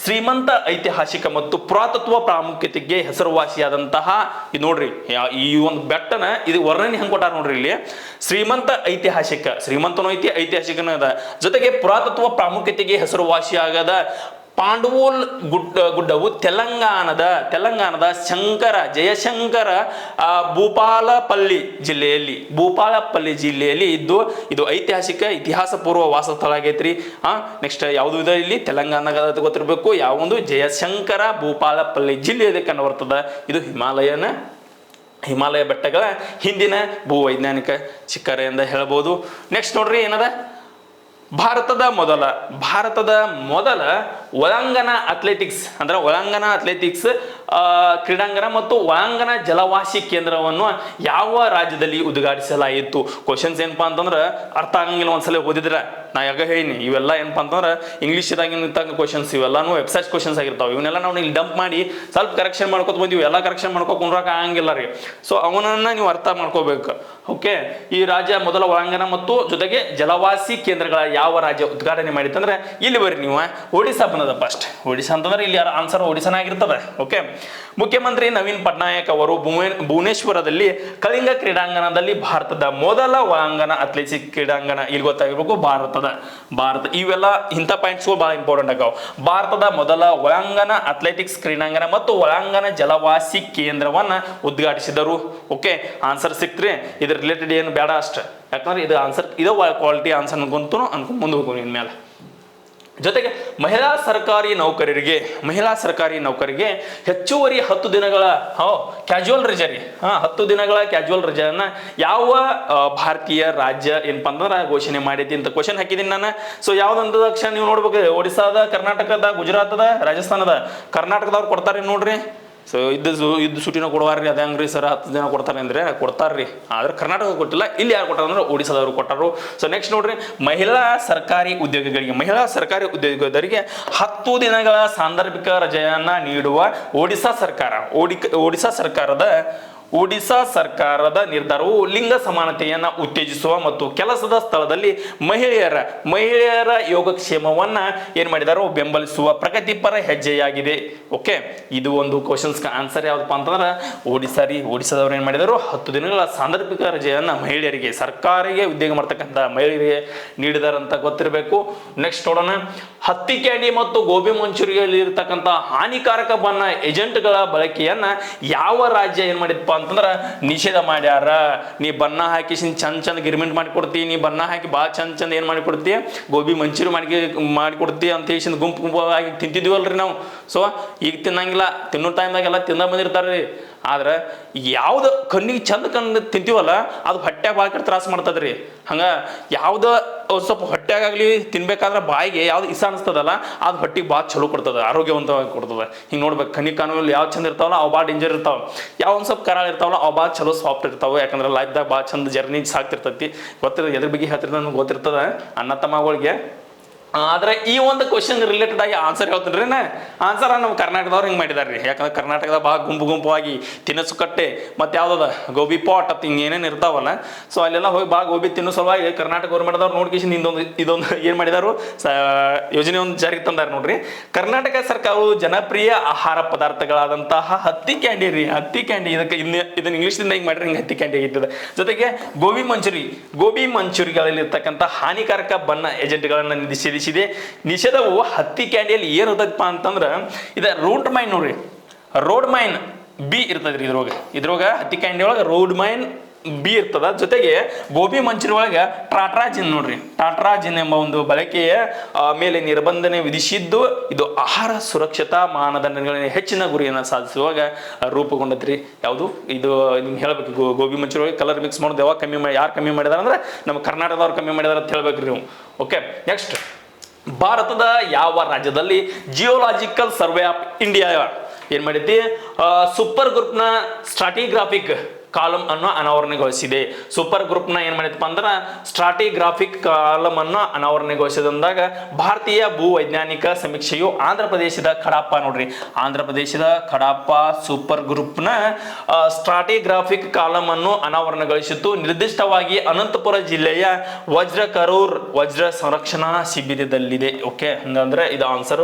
ಶ್ರೀಮಂತ ಐತಿಹಾಸಿಕ ಮತ್ತು ಪುರಾತತ್ವ ಪ್ರಾಮುಖ್ಯತೆಗೆ ಹೆಸರುವಾಸಿಯಾದಂತಹ ಇದು ನೋಡ್ರಿ, ಈ ಒಂದು ಬೆಟ್ಟನ ಇದು ವರ್ಣನೆ ಹೆಂಗ್ ಕೊಟ್ಟಾರ ನೋಡ್ರಿ. ಇಲ್ಲಿ ಶ್ರೀಮಂತನೂ ಐತಿ, ಐತಿಹಾಸಿಕನೂ ಅದ, ಜೊತೆಗೆ ಪುರಾತತ್ವ ಪ್ರಾಮುಖ್ಯತೆಗೆ ಹೆಸರುವಾಸಿಯಾಗದ ಪಾಂಡವೋಲ್ ಗುಡ್ಡವು ತೆಲಂಗಾಣದ ಜಯಶಂಕರ ಭೂಪಾಲಪಲ್ಲಿ ಜಿಲ್ಲೆಯಲ್ಲಿ ಇದ್ದು ಇದು ಐತಿಹಾಸಿಕ ಇತಿಹಾಸ ಪೂರ್ವ ವಾಸ ಸ್ಥಳ ಆಗೈತ್ರಿ. ನೆಕ್ಸ್ಟ್ ಯಾವುದು ಇದೆ ಇಲ್ಲಿ? ತೆಲಂಗಾಣದ ಗೊತ್ತಿರಬೇಕು. ಯಾವೊಂದು? ಜಯಶಂಕರ ಭೂಪಾಲಪಲ್ಲಿ ಜಿಲ್ಲೆಯಲ್ಲಿ ಕಂಡುಬರ್ತದ. ಇದು ಹಿಮಾಲಯ ಬೆಟ್ಟಗಳ ಹಿಂದಿನ ಭೂವೈಜ್ಞಾನಿಕ ಶಿಖರ ಎಂದು ಹೇಳಬಹುದು. ನೆಕ್ಸ್ಟ್ ನೋಡ್ರಿ ಏನದ? ಭಾರತದ ಮೊದಲ ಒಳಾಂಗಣ ಅಥ್ಲೆಟಿಕ್ಸ್ ಕ್ರೀಡಾಂಗಣ ಮತ್ತು ಒಳಾಂಗಣ ಜಲವಾಸಿ ಕೇಂದ್ರವನ್ನು ಯಾವ ರಾಜ್ಯದಲ್ಲಿ ಉದ್ಘಾಟಿಸಲಾಯಿತು? ಕ್ವಶನ್ಸ್ ಏನಪ್ಪಾ ಅಂತಂದ್ರೆ ಅರ್ಥ ಆಗಂಗಿಲ್ಲ, ಒಂದ್ಸಲ ಓದಿದ್ರೆ ನಾ ಯಾಗ ಹೇಳಿನಿ. ಇವೆಲ್ಲ ಏನಪ್ಪಾ ಅಂತಂದ್ರೆ ಇಂಗ್ಲೀಷ್ದಾಗಿನ ಕ್ವಶನ್ಸ್, ಇವೆಲ್ಲಾನು ವೆಬ್ಸೈಟ್ ಕ್ವಶನ್ಸ್ ಆಗಿರ್ತಾವೆ. ಇವನ್ನೆಲ್ಲ ನಾವು ಇಲ್ಲಿ ಡಂಪ್ ಮಾಡಿ ಸ್ವಲ್ಪ ಕರೆಕ್ಷನ್ ಮಾಡ್ಕೊತ ಬಂದಿವಿ. ಎಲ್ಲ ಕರೆಕ್ಷನ್ ಮಾಡ್ಕೊಂಡ್ರಾಕ ಆಗಂಗಿಲ್ಲ ರೀ. ಸೊ ಅವನನ್ನ ನೀವು ಅರ್ಥ ಮಾಡ್ಕೋಬೇಕು. ಓಕೆ, ಈ ರಾಜ್ಯ ಮೊದಲ ಒಳಾಂಗಣ ಮತ್ತು ಜೊತೆಗೆ ಜಲವಾಸಿ ಕೇಂದ್ರಗಳ ಯಾವ ರಾಜ್ಯ ಉದ್ಘಾಟನೆ ಮಾಡಿತ್ತಂದ್ರೆ ಇಲ್ಲಿ ಬರ್ರಿ ನೀವು, ಒಡಿಶಾ ಬಂದದ ಫಸ್ಟ್. ಒಡಿಶಾ ಅಂತಂದ್ರೆ ಇಲ್ಲಿ ಆನ್ಸರ್ ಒಡಿಶಾನ ಆಗಿರ್ತದೆ. ಓಕೆ, ಮುಖ್ಯಮಂತ್ರಿ ನವೀನ್ ಪಟ್ನಾಯಕ್ ಅವರು ಭುವನೇಶ್ವರದಲ್ಲಿ ಕಳಿಂಗ ಕ್ರೀಡಾಂಗಣದಲ್ಲಿ ಭಾರತದ ಮೊದಲ ಒಳಾಂಗಣ ಅಥ್ಲೆಟಿಕ್ಸ್ ಕ್ರೀಡಾಂಗಣ, ಇಲ್ಲಿ ಗೊತ್ತಾಗಿರ್ಬೇಕು ಭಾರತ ಇವೆಲ್ಲ ಇಂಥ ಪಾಯಿಂಟ್ಸ್ ಬಹಳ ಇಂಪಾರ್ಟೆಂಟ್ ಆಗಾವ. ಭಾರತದ ಮೊದಲ ಒಳಾಂಗಣ ಅಥ್ಲೆಟಿಕ್ಸ್ ಕ್ರೀಡಾಂಗಣ ಮತ್ತು ಒಳಾಂಗಣ ಜಲವಾಸಿ ಕೇಂದ್ರವನ್ನ ಉದ್ಘಾಟಿಸಿದರು. ಓಕೆ, ಆನ್ಸರ್ ಸಿಕ್ತ್ರಿ. ಇದ್ರ ರಿಲೇಟೆಡ್ ಏನು ಬೇಡ ಅಷ್ಟ, ಯಾಕಂದ್ರೆ ಇದು ಆನ್ಸರ್ ಇದು ಕ್ವಾಲಿಟಿ ಆನ್ಸರ್ ಅನ್ಕೊಂತ ಮುಂದೆ ಹೋಗೋಣ ಇನ್ಮೇಲೆ. ಜೊತೆಗೆ ಮಹಿಳಾ ಸರ್ಕಾರಿ ನೌಕರಿಗೆ ಹೆಚ್ಚುವರಿ 10 ದಿನಗಳ ಕ್ಯಾಜುವಲ್ ರಜೆ 10 ದಿನಗಳ ಕ್ಯಾಜುವಲ್ ರಜೆಯನ್ನ ಯಾವ ಭಾರತೀಯ ರಾಜ್ಯ ಏನಪ್ಪಾ ಅಂತಂದ್ರೆ ಘೋಷಣೆ ಮಾಡೈತಿ ಅಂತ ಕ್ವಶನ್ ಹಾಕಿದ್ದೀನಿ ನಾನು. ಸೊ ಯಾವ್ದಂತ ಅಕ್ಷರ ನೀವು ನೋಡ್ಬೇಕು, ಒಡಿಸಾದ, ಕರ್ನಾಟಕದ, ಗುಜರಾತದ, ರಾಜಸ್ಥಾನದ. ಕರ್ನಾಟಕದವ್ರು ಕೊಡ್ತಾರೆ ನೋಡ್ರಿ. ಸೊ ಇದ್ದು ಸುಟಿನ ಕೊಡುವಾರ್ರಿ, ಅದೇ ಹಂಗ್ರಿ ಸರ್ 10 ದಿನ ಕೊಡ್ತಾರೆ ಅಂದ್ರೆ ಕೊಡ್ತಾರ್ರಿ. ಆದ್ರೆ ಕರ್ನಾಟಕ ಕೊಟ್ಟಿಲ್ಲ. ಇಲ್ಲಿ ಯಾರು ಕೊಟ್ಟಾರ ಅಂದ್ರೆ ಒಡಿಸಾದವ್ರು ಕೊಟ್ಟಾರು. ಸೊ ನೆಕ್ಸ್ಟ್ ನೋಡ್ರಿ, ಮಹಿಳಾ ಸರ್ಕಾರಿ ಉದ್ಯೋಗದವರಿಗೆ 10 ದಿನಗಳ ಸಾಂದರ್ಭಿಕ ರಜೆಯನ್ನ ನೀಡುವ ಒಡಿಶಾ ಸರ್ಕಾರದ ನಿರ್ಧಾರವು ಲಿಂಗ ಸಮಾನತೆಯನ್ನ ಉತ್ತೇಜಿಸುವ ಮತ್ತು ಕೆಲಸದ ಸ್ಥಳದಲ್ಲಿ ಮಹಿಳೆಯರ ಯೋಗಕ್ಷೇಮವನ್ನ ಏನ್ ಮಾಡಿದಾರೋ ಬೆಂಬಲಿಸುವ ಪ್ರಗತಿಪರ ಹೆಜ್ಜೆಯಾಗಿದೆ. ಓಕೆ, ಇದು ಒಂದು ಕ್ವಶನ್ಸ್ ಆನ್ಸರ್ ಯಾವ್ದಪ್ಪ ಅಂತಂದ್ರೆ ಒಡಿಸಾದವ್ರು ಏನ್ ಮಾಡಿದಾರೋ 10 ದಿನಗಳ ಸಾಂದರ್ಭಿಕ ರಜೆಯನ್ನ ಮಹಿಳೆಯರಿಗೆ, ಸರ್ಕಾರಿಗೆ ಉದ್ಯೋಗ ಮಾಡ್ತಕ್ಕಂಥ ಮಹಿಳೆಯರಿಗೆ ನೀಡಿದಾರಂತ ಗೊತ್ತಿರಬೇಕು. ನೆಕ್ಸ್ಟ್ ನೋಡೋಣ, ಹತ್ತಿ ಕ್ಯಾಂಡಿ ಮತ್ತು ಗೋಬಿ ಮಂಚೂರಿಯಲ್ಲಿ ಇರತಕ್ಕಂಥ ಹಾನಿಕಾರಕ ಬಣ್ಣ ಏಜೆಂಟ್ಗಳ ಬಳಕೆಯನ್ನ ಯಾವ ರಾಜ್ಯ ಏನ್ ಮಾಡಿದಪ್ಪ ಅಂತಂದ್ರ ನಿಷೇಧ ಮಾಡ್ಯಾರ. ನೀ ಬಣ್ಣ ಹಾಕಿ ಚಂದ ಗಿರ್ಮೆಂಟ್ ಮಾಡಿಕೊಡ್ತಿ, ನೀ ಬಣ್ಣ ಹಾಕಿ ಭಾಳ ಚಂದ ಏನ್ ಮಾಡಿಕೊಡ್ತಿ, ಗೋಬಿ ಮಂಚೂರಿ ಮಾಡಿಕೊಡ್ತಿ ಅಂತ ಹೇಳಿ ಗುಂಪುವಾಗಿ ತಿಂತಿದ್ವಲ್ರಿ ನಾವು. ಸೊ ಈಗ ತಿನ್ನಂಗಿಲ್ಲ, ತಿನ್ನೋ ಟೈಮ್ದಾಗೆಲ್ಲ ತಿಂದ ಬಂದಿರ್ತಾರ್ರಿ. ಆದ್ರೆ ಯಾವ್ದು ಕಣ್ಣಿಗೆ ಚಂದ ತಿಂತೀವಲ್ಲ ಅದು ಹೊಟ್ಟೆಗೆ ಭಾಳ ತ್ರಾಸ ಮಾಡ್ತದ್ರಿ. ಹಂಗ ಯಾವ್ದು ಸ್ವಲ್ಪ ಹೊಟ್ಟೆಗಾಗ್ಲಿ ತಿನ್ಬೇಕಾದ್ರೆ ಬಾಯಿಗೆ ಯಾವ್ದು ಇಷ್ಟ ಅನಿಸ್ತದಲ್ಲ ಅದು ಹೊಟ್ಟಿಗೆ ಭಾಳ ಚಲೋ ಕೊಡ್ತದೆ, ಆರೋಗ್ಯವಂತವಾಗಿ ಕೊಡ್ತದೆ. ಹಿಂಗೆ ನೋಡ್ಬೇಕು, ಕಣ್ಣಿಗೆ ಕಾಣುವಲ್ಲಿ ಯಾವ ಚಂದ ಇರ್ತಾವಲ್ಲ ಅವು ಭಾಳ ಡೇಂಜರ್ ಇರ್ತಾವೆ. ಯಾವ ಒಂದು ಸ್ವಲ್ಪ ಕರಾಳ ಇರ್ತಾವಲ್ಲ ಅವು ಭಾಳ ಚಲೋ ಸಾಫ್ಟ್ ಇರ್ತಾವೆ. ಯಾಕಂದ್ರೆ ಲೈಫ್ದಾಗ ಭಾಳ ಚಂದ ಜರ್ನಿ ಸಾಕ್ತಿರ್ತೈತಿ. ಗೊತ್ತಿರ್ತದೆ, ಎದ್ರ ಬಗ್ಗೆ ಹೇಳ್ತಿರ್ತದೆ ನಮ್ಗೆ ಗೊತ್ತಿರ್ತದೆ ಅಣ್ಣ ತಮ್ಮಗಳಿಗೆ. ಆದ್ರೆ ಈ ಒಂದು ಕ್ವಶನ್ ರಿಲೇಟೆಡ್ ಆಗಿ ಆನ್ಸರ್ ಹೇಳ್ತೀನಿ ನಾ. ಆನ್ಸರ್ ನಮ್ಮ ಕರ್ನಾಟಕದವ್ರು ಹಿಂಗೆ ಮಾಡಿದಾರ್ರಿ. ಯಾಕಂದ್ರೆ ಕರ್ನಾಟಕದ ಭಾಳ ಗುಂಪುವಾಗಿ ತಿನ್ನಸು ಕಟ್ಟೆ ಮತ್ತೆ ಯಾವ್ದದ ಗೋಬಿ ಪಾಟ್ ಅಂತ ಹಿಂಗೆ ಏನೇನು ಇರ್ತಾವಲ್ಲ, ಸೊ ಅಲ್ಲೆಲ್ಲ ಹೋಗಿ ಭಾಳ ಗೋಬಿ ತಿನ್ನೋ ಸಲುವಾಗಿ ಕರ್ನಾಟಕ ಗೌರ್ಮೆಂಟ್ದವ್ರು ನೋಡ್ಕೇಶನ್ ಇದೊಂದು ಏನು ಮಾಡಿದಾರು ಯೋಜನೆ ಒಂದು ಜಾರಿಗೆ ತಂದಾರ ನೋಡ್ರಿ. ಕರ್ನಾಟಕ ಸರ್ಕಾರವು ಜನಪ್ರಿಯ ಆಹಾರ ಪದಾರ್ಥಗಳಾದಂತಹ ಹತ್ತಿ ಕ್ಯಾಂಡಿ ಇದಕ್ಕೆ ಇದನ್ನ ಇಂಗ್ಲೀಷ್ದಿಂದ ಹಿಂಗೆ ಮಾಡಿರಿ, ಹಿಂಗೆ ಹತ್ತಿ ಕ್ಯಾಂಡಿ ಆಗಿರ್ತದೆ. ಜೊತೆಗೆ ಗೋಬಿ ಮಂಚೂರಿಗಳಲ್ಲಿ ಇರ್ತಕ್ಕಂಥ ಹಾನಿಕಾರಕ ಬಣ್ಣ ಏಜೆಂಟ್ಗಳನ್ನ ನಿಷೇಧವು ಹತ್ತಿ ಕ್ಯಾಂಡಿಯಲ್ಲಿ ಏನು ಇರ್ತದಪ್ಪ ಅಂತಂದ್ರೆ ಇದು ರೋಡ್ ಮೈನ್ ನೋಡ್ರಿ, ರೋಡ್ ಮೈನ್ ಬಿ ಇರ್ತದ್ರಿ. ಇದ್ರೊಳಗ ಹತ್ತಿ ಕ್ಯಾಂಡಿ ಒಳಗೆ ರೋಡ್ ಮೈನ್ ಬಿ ಇರ್ತದ. ಜೊತೆಗೆ ಗೋಬಿ ಮಂಚೂರಿ ಒಳಗೆ ಟಾಟ್ರಾಜಿನ್ ನೋಡ್ರಿ, ಟಾಟ್ರಾಜಿನ್ ಎಂಬ ಒಂದು ಬಳಕೆಯ ಮೇಲೆ ನಿರ್ಬಂಧನೆ ವಿಧಿಸಿದ್ದು ಇದು ಆಹಾರ ಸುರಕ್ಷತಾ ಮಾನದಂಡಗಳ ಹೆಚ್ಚಿನ ಗುರಿಯನ್ನು ಸಾಧಿಸುವಾಗ ರೂಪುಗೊಂಡತ್ರಿ. ಯಾವುದು ಇದು ನಿಮ್ಗೆ ಹೇಳ್ಬೇಕು, ಗೋಬಿ ಮಂಚೂರಿ ಒಳಗೆ ಕಲರ್ ಮಿಕ್ಸ್ ಮಾಡೋದು ಯಾರು ಕಮ್ಮಿ ಮಾಡಿದಾರ ಅಂದ್ರೆ ನಮ್ಮ ಕರ್ನಾಟಕದವ್ರು ಕಮ್ಮಿ ಮಾಡಿದಾರ ಅಂತ ಹೇಳ್ಬೇಕ್ರಿ ನೀವು. ಓಕೆ, ನೆಕ್ಸ್ಟ್, ಭಾರತದ ಯಾವ ರಾಜ್ಯದಲ್ಲಿ ಜಿಯೋಲಾಜಿಕಲ್ ಸರ್ವೆ ಆಫ್ ಇಂಡಿಯಾ ಏನ್ ಮಾಡೈತಿ ಸೂಪರ್ ಗ್ರೂಪ್ನ ಸ್ಟ್ರಾಟಿಗ್ರಾಫಿಕ್ ಕಾಲಮ್ ಅನ್ನು ಅನಾವರಣಗೊಳಿಸಿದೆ. ಸೂಪರ್ ಗ್ರೂಪ್ನ ಏನು ಮಾಡಿದಪ್ಪ ಅಂದ್ರೆ ಸ್ಟ್ರಾಟಿಗ್ರಾಫಿಕ್ ಕಾಲಮ್ ಅನ್ನು ಅನಾವರಣಗೊಳಿಸಿದಂದಾಗ ಭಾರತೀಯ ಭೂವೈಜ್ಞಾನಿಕ ಸಮೀಕ್ಷೆಯು ಆಂಧ್ರ ಪ್ರದೇಶದ ಕಡಾಪ ನೋಡ್ರಿ, ಆಂಧ್ರ ಪ್ರದೇಶದ ಕಡಾಪ ಸೂಪರ್ ಗ್ರೂಪ್ನ ಸ್ಟ್ರಾಟಿಗ್ರಾಫಿಕ್ ಕಾಲಮ್ ಅನ್ನು ಅನಾವರಣಗೊಳಿಸಿತ್ತು. ನಿರ್ದಿಷ್ಟವಾಗಿ ಅನಂತಪುರ ಜಿಲ್ಲೆಯ ವಜ್ರ ಸಂರಕ್ಷಣಾ ಶಿಬಿರದಲ್ಲಿದೆ. ಓಕೆ, ಹಂಗಂದ್ರೆ ಇದು ಆನ್ಸರ್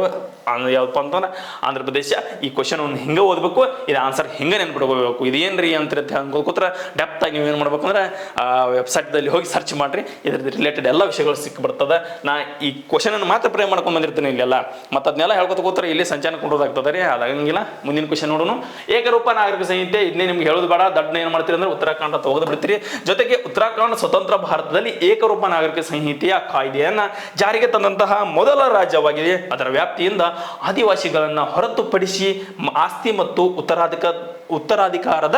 ಯಾವಪ್ಪ ಅಂತಂದ್ರೆ ಆಂಧ್ರ ಪ್ರದೇಶ. ಈ ಕ್ವಶನ್ ಹಿಂಗೆ ಓದಬೇಕು, ಇದು ಆನ್ಸರ್ ಹಿಂಗೆ ನೆನ್ಪಿಡ್ಕೋಬೇಕು. ಇದೇನ್ರಿ ಅಂತ ಅನ್ಕೋತ್ರ ಡೆಪ್ತ್ ಆಗಿ ನೀವು ಏನು ಮಾಡ್ಬೇಕಂದ್ರೆ ವೆಬ್ಸೈಟ್ದಲ್ಲಿ ಹೋಗಿ ಸರ್ಚ್ ಮಾಡ್ರಿ, ಇದ್ರದ್ದು ರಿಲೇಟೆಡ್ ಎಲ್ಲ ವಿಷಯಗಳು ಸಿಕ್ಬಿಡ್ತದೆ. ನಾ ಈ ಕ್ವಶನ್ ಅನ್ನು ಮಾತ್ರ ಪ್ರೇ ಮಾಡ್ಕೊಂಡು ಬಂದಿರ್ತೀನಿ ಇಲ್ಲೆಲ್ಲ, ಮತ್ತೆ ಅದನ್ನೆಲ್ಲ ಹೇಳ್ಕೊತ ಕೂತ್ರೆ ಇಲ್ಲಿ ಸಂಚಾನ ಕೊಂಡೋದಾಗ್ತದೆ ರೀ. ಅದಾಗಂಗಿಲ್ಲ. ಮುಂದಿನ ಕ್ವಶನ್ ನೋಡೋಣ. ಏಕರೂಪ ನಾಗರಿಕ ಸಂಹಿತೆ, ಇದನ್ನೇ ನಿಮ್ಗೆ ಹೇಳೋದು ಬೇಡ, ದಡ್ಡ ಏನು ಮಾಡ್ತೀರಿ ಅಂದ್ರೆ ಉತ್ತರಾಖಂಡ ತೆಗೆದು ಬಿಡ್ತೀರಿ. ಜೊತೆಗೆ ಉತ್ತರಾಖಂಡ ಸ್ವತಂತ್ರ ಭಾರತದಲ್ಲಿ ಏಕರೂಪ ನಾಗರಿಕ ಸಂಹಿತೆಯ ಕಾಯ್ದೆಯನ್ನ ಜಾರಿಗೆ ತಂದಂತಹ ಮೊದಲ ರಾಜ್ಯವಾಗಿದೆ. ಅದರ ವ್ಯಾಪ್ತಿಯಿಂದ ಆದಿವಾಸಿಗಳನ್ನ ಹೊರತುಪಡಿಸಿ ಆಸ್ತಿ ಮತ್ತು ಉತ್ತರಾಧಿಕಾರದ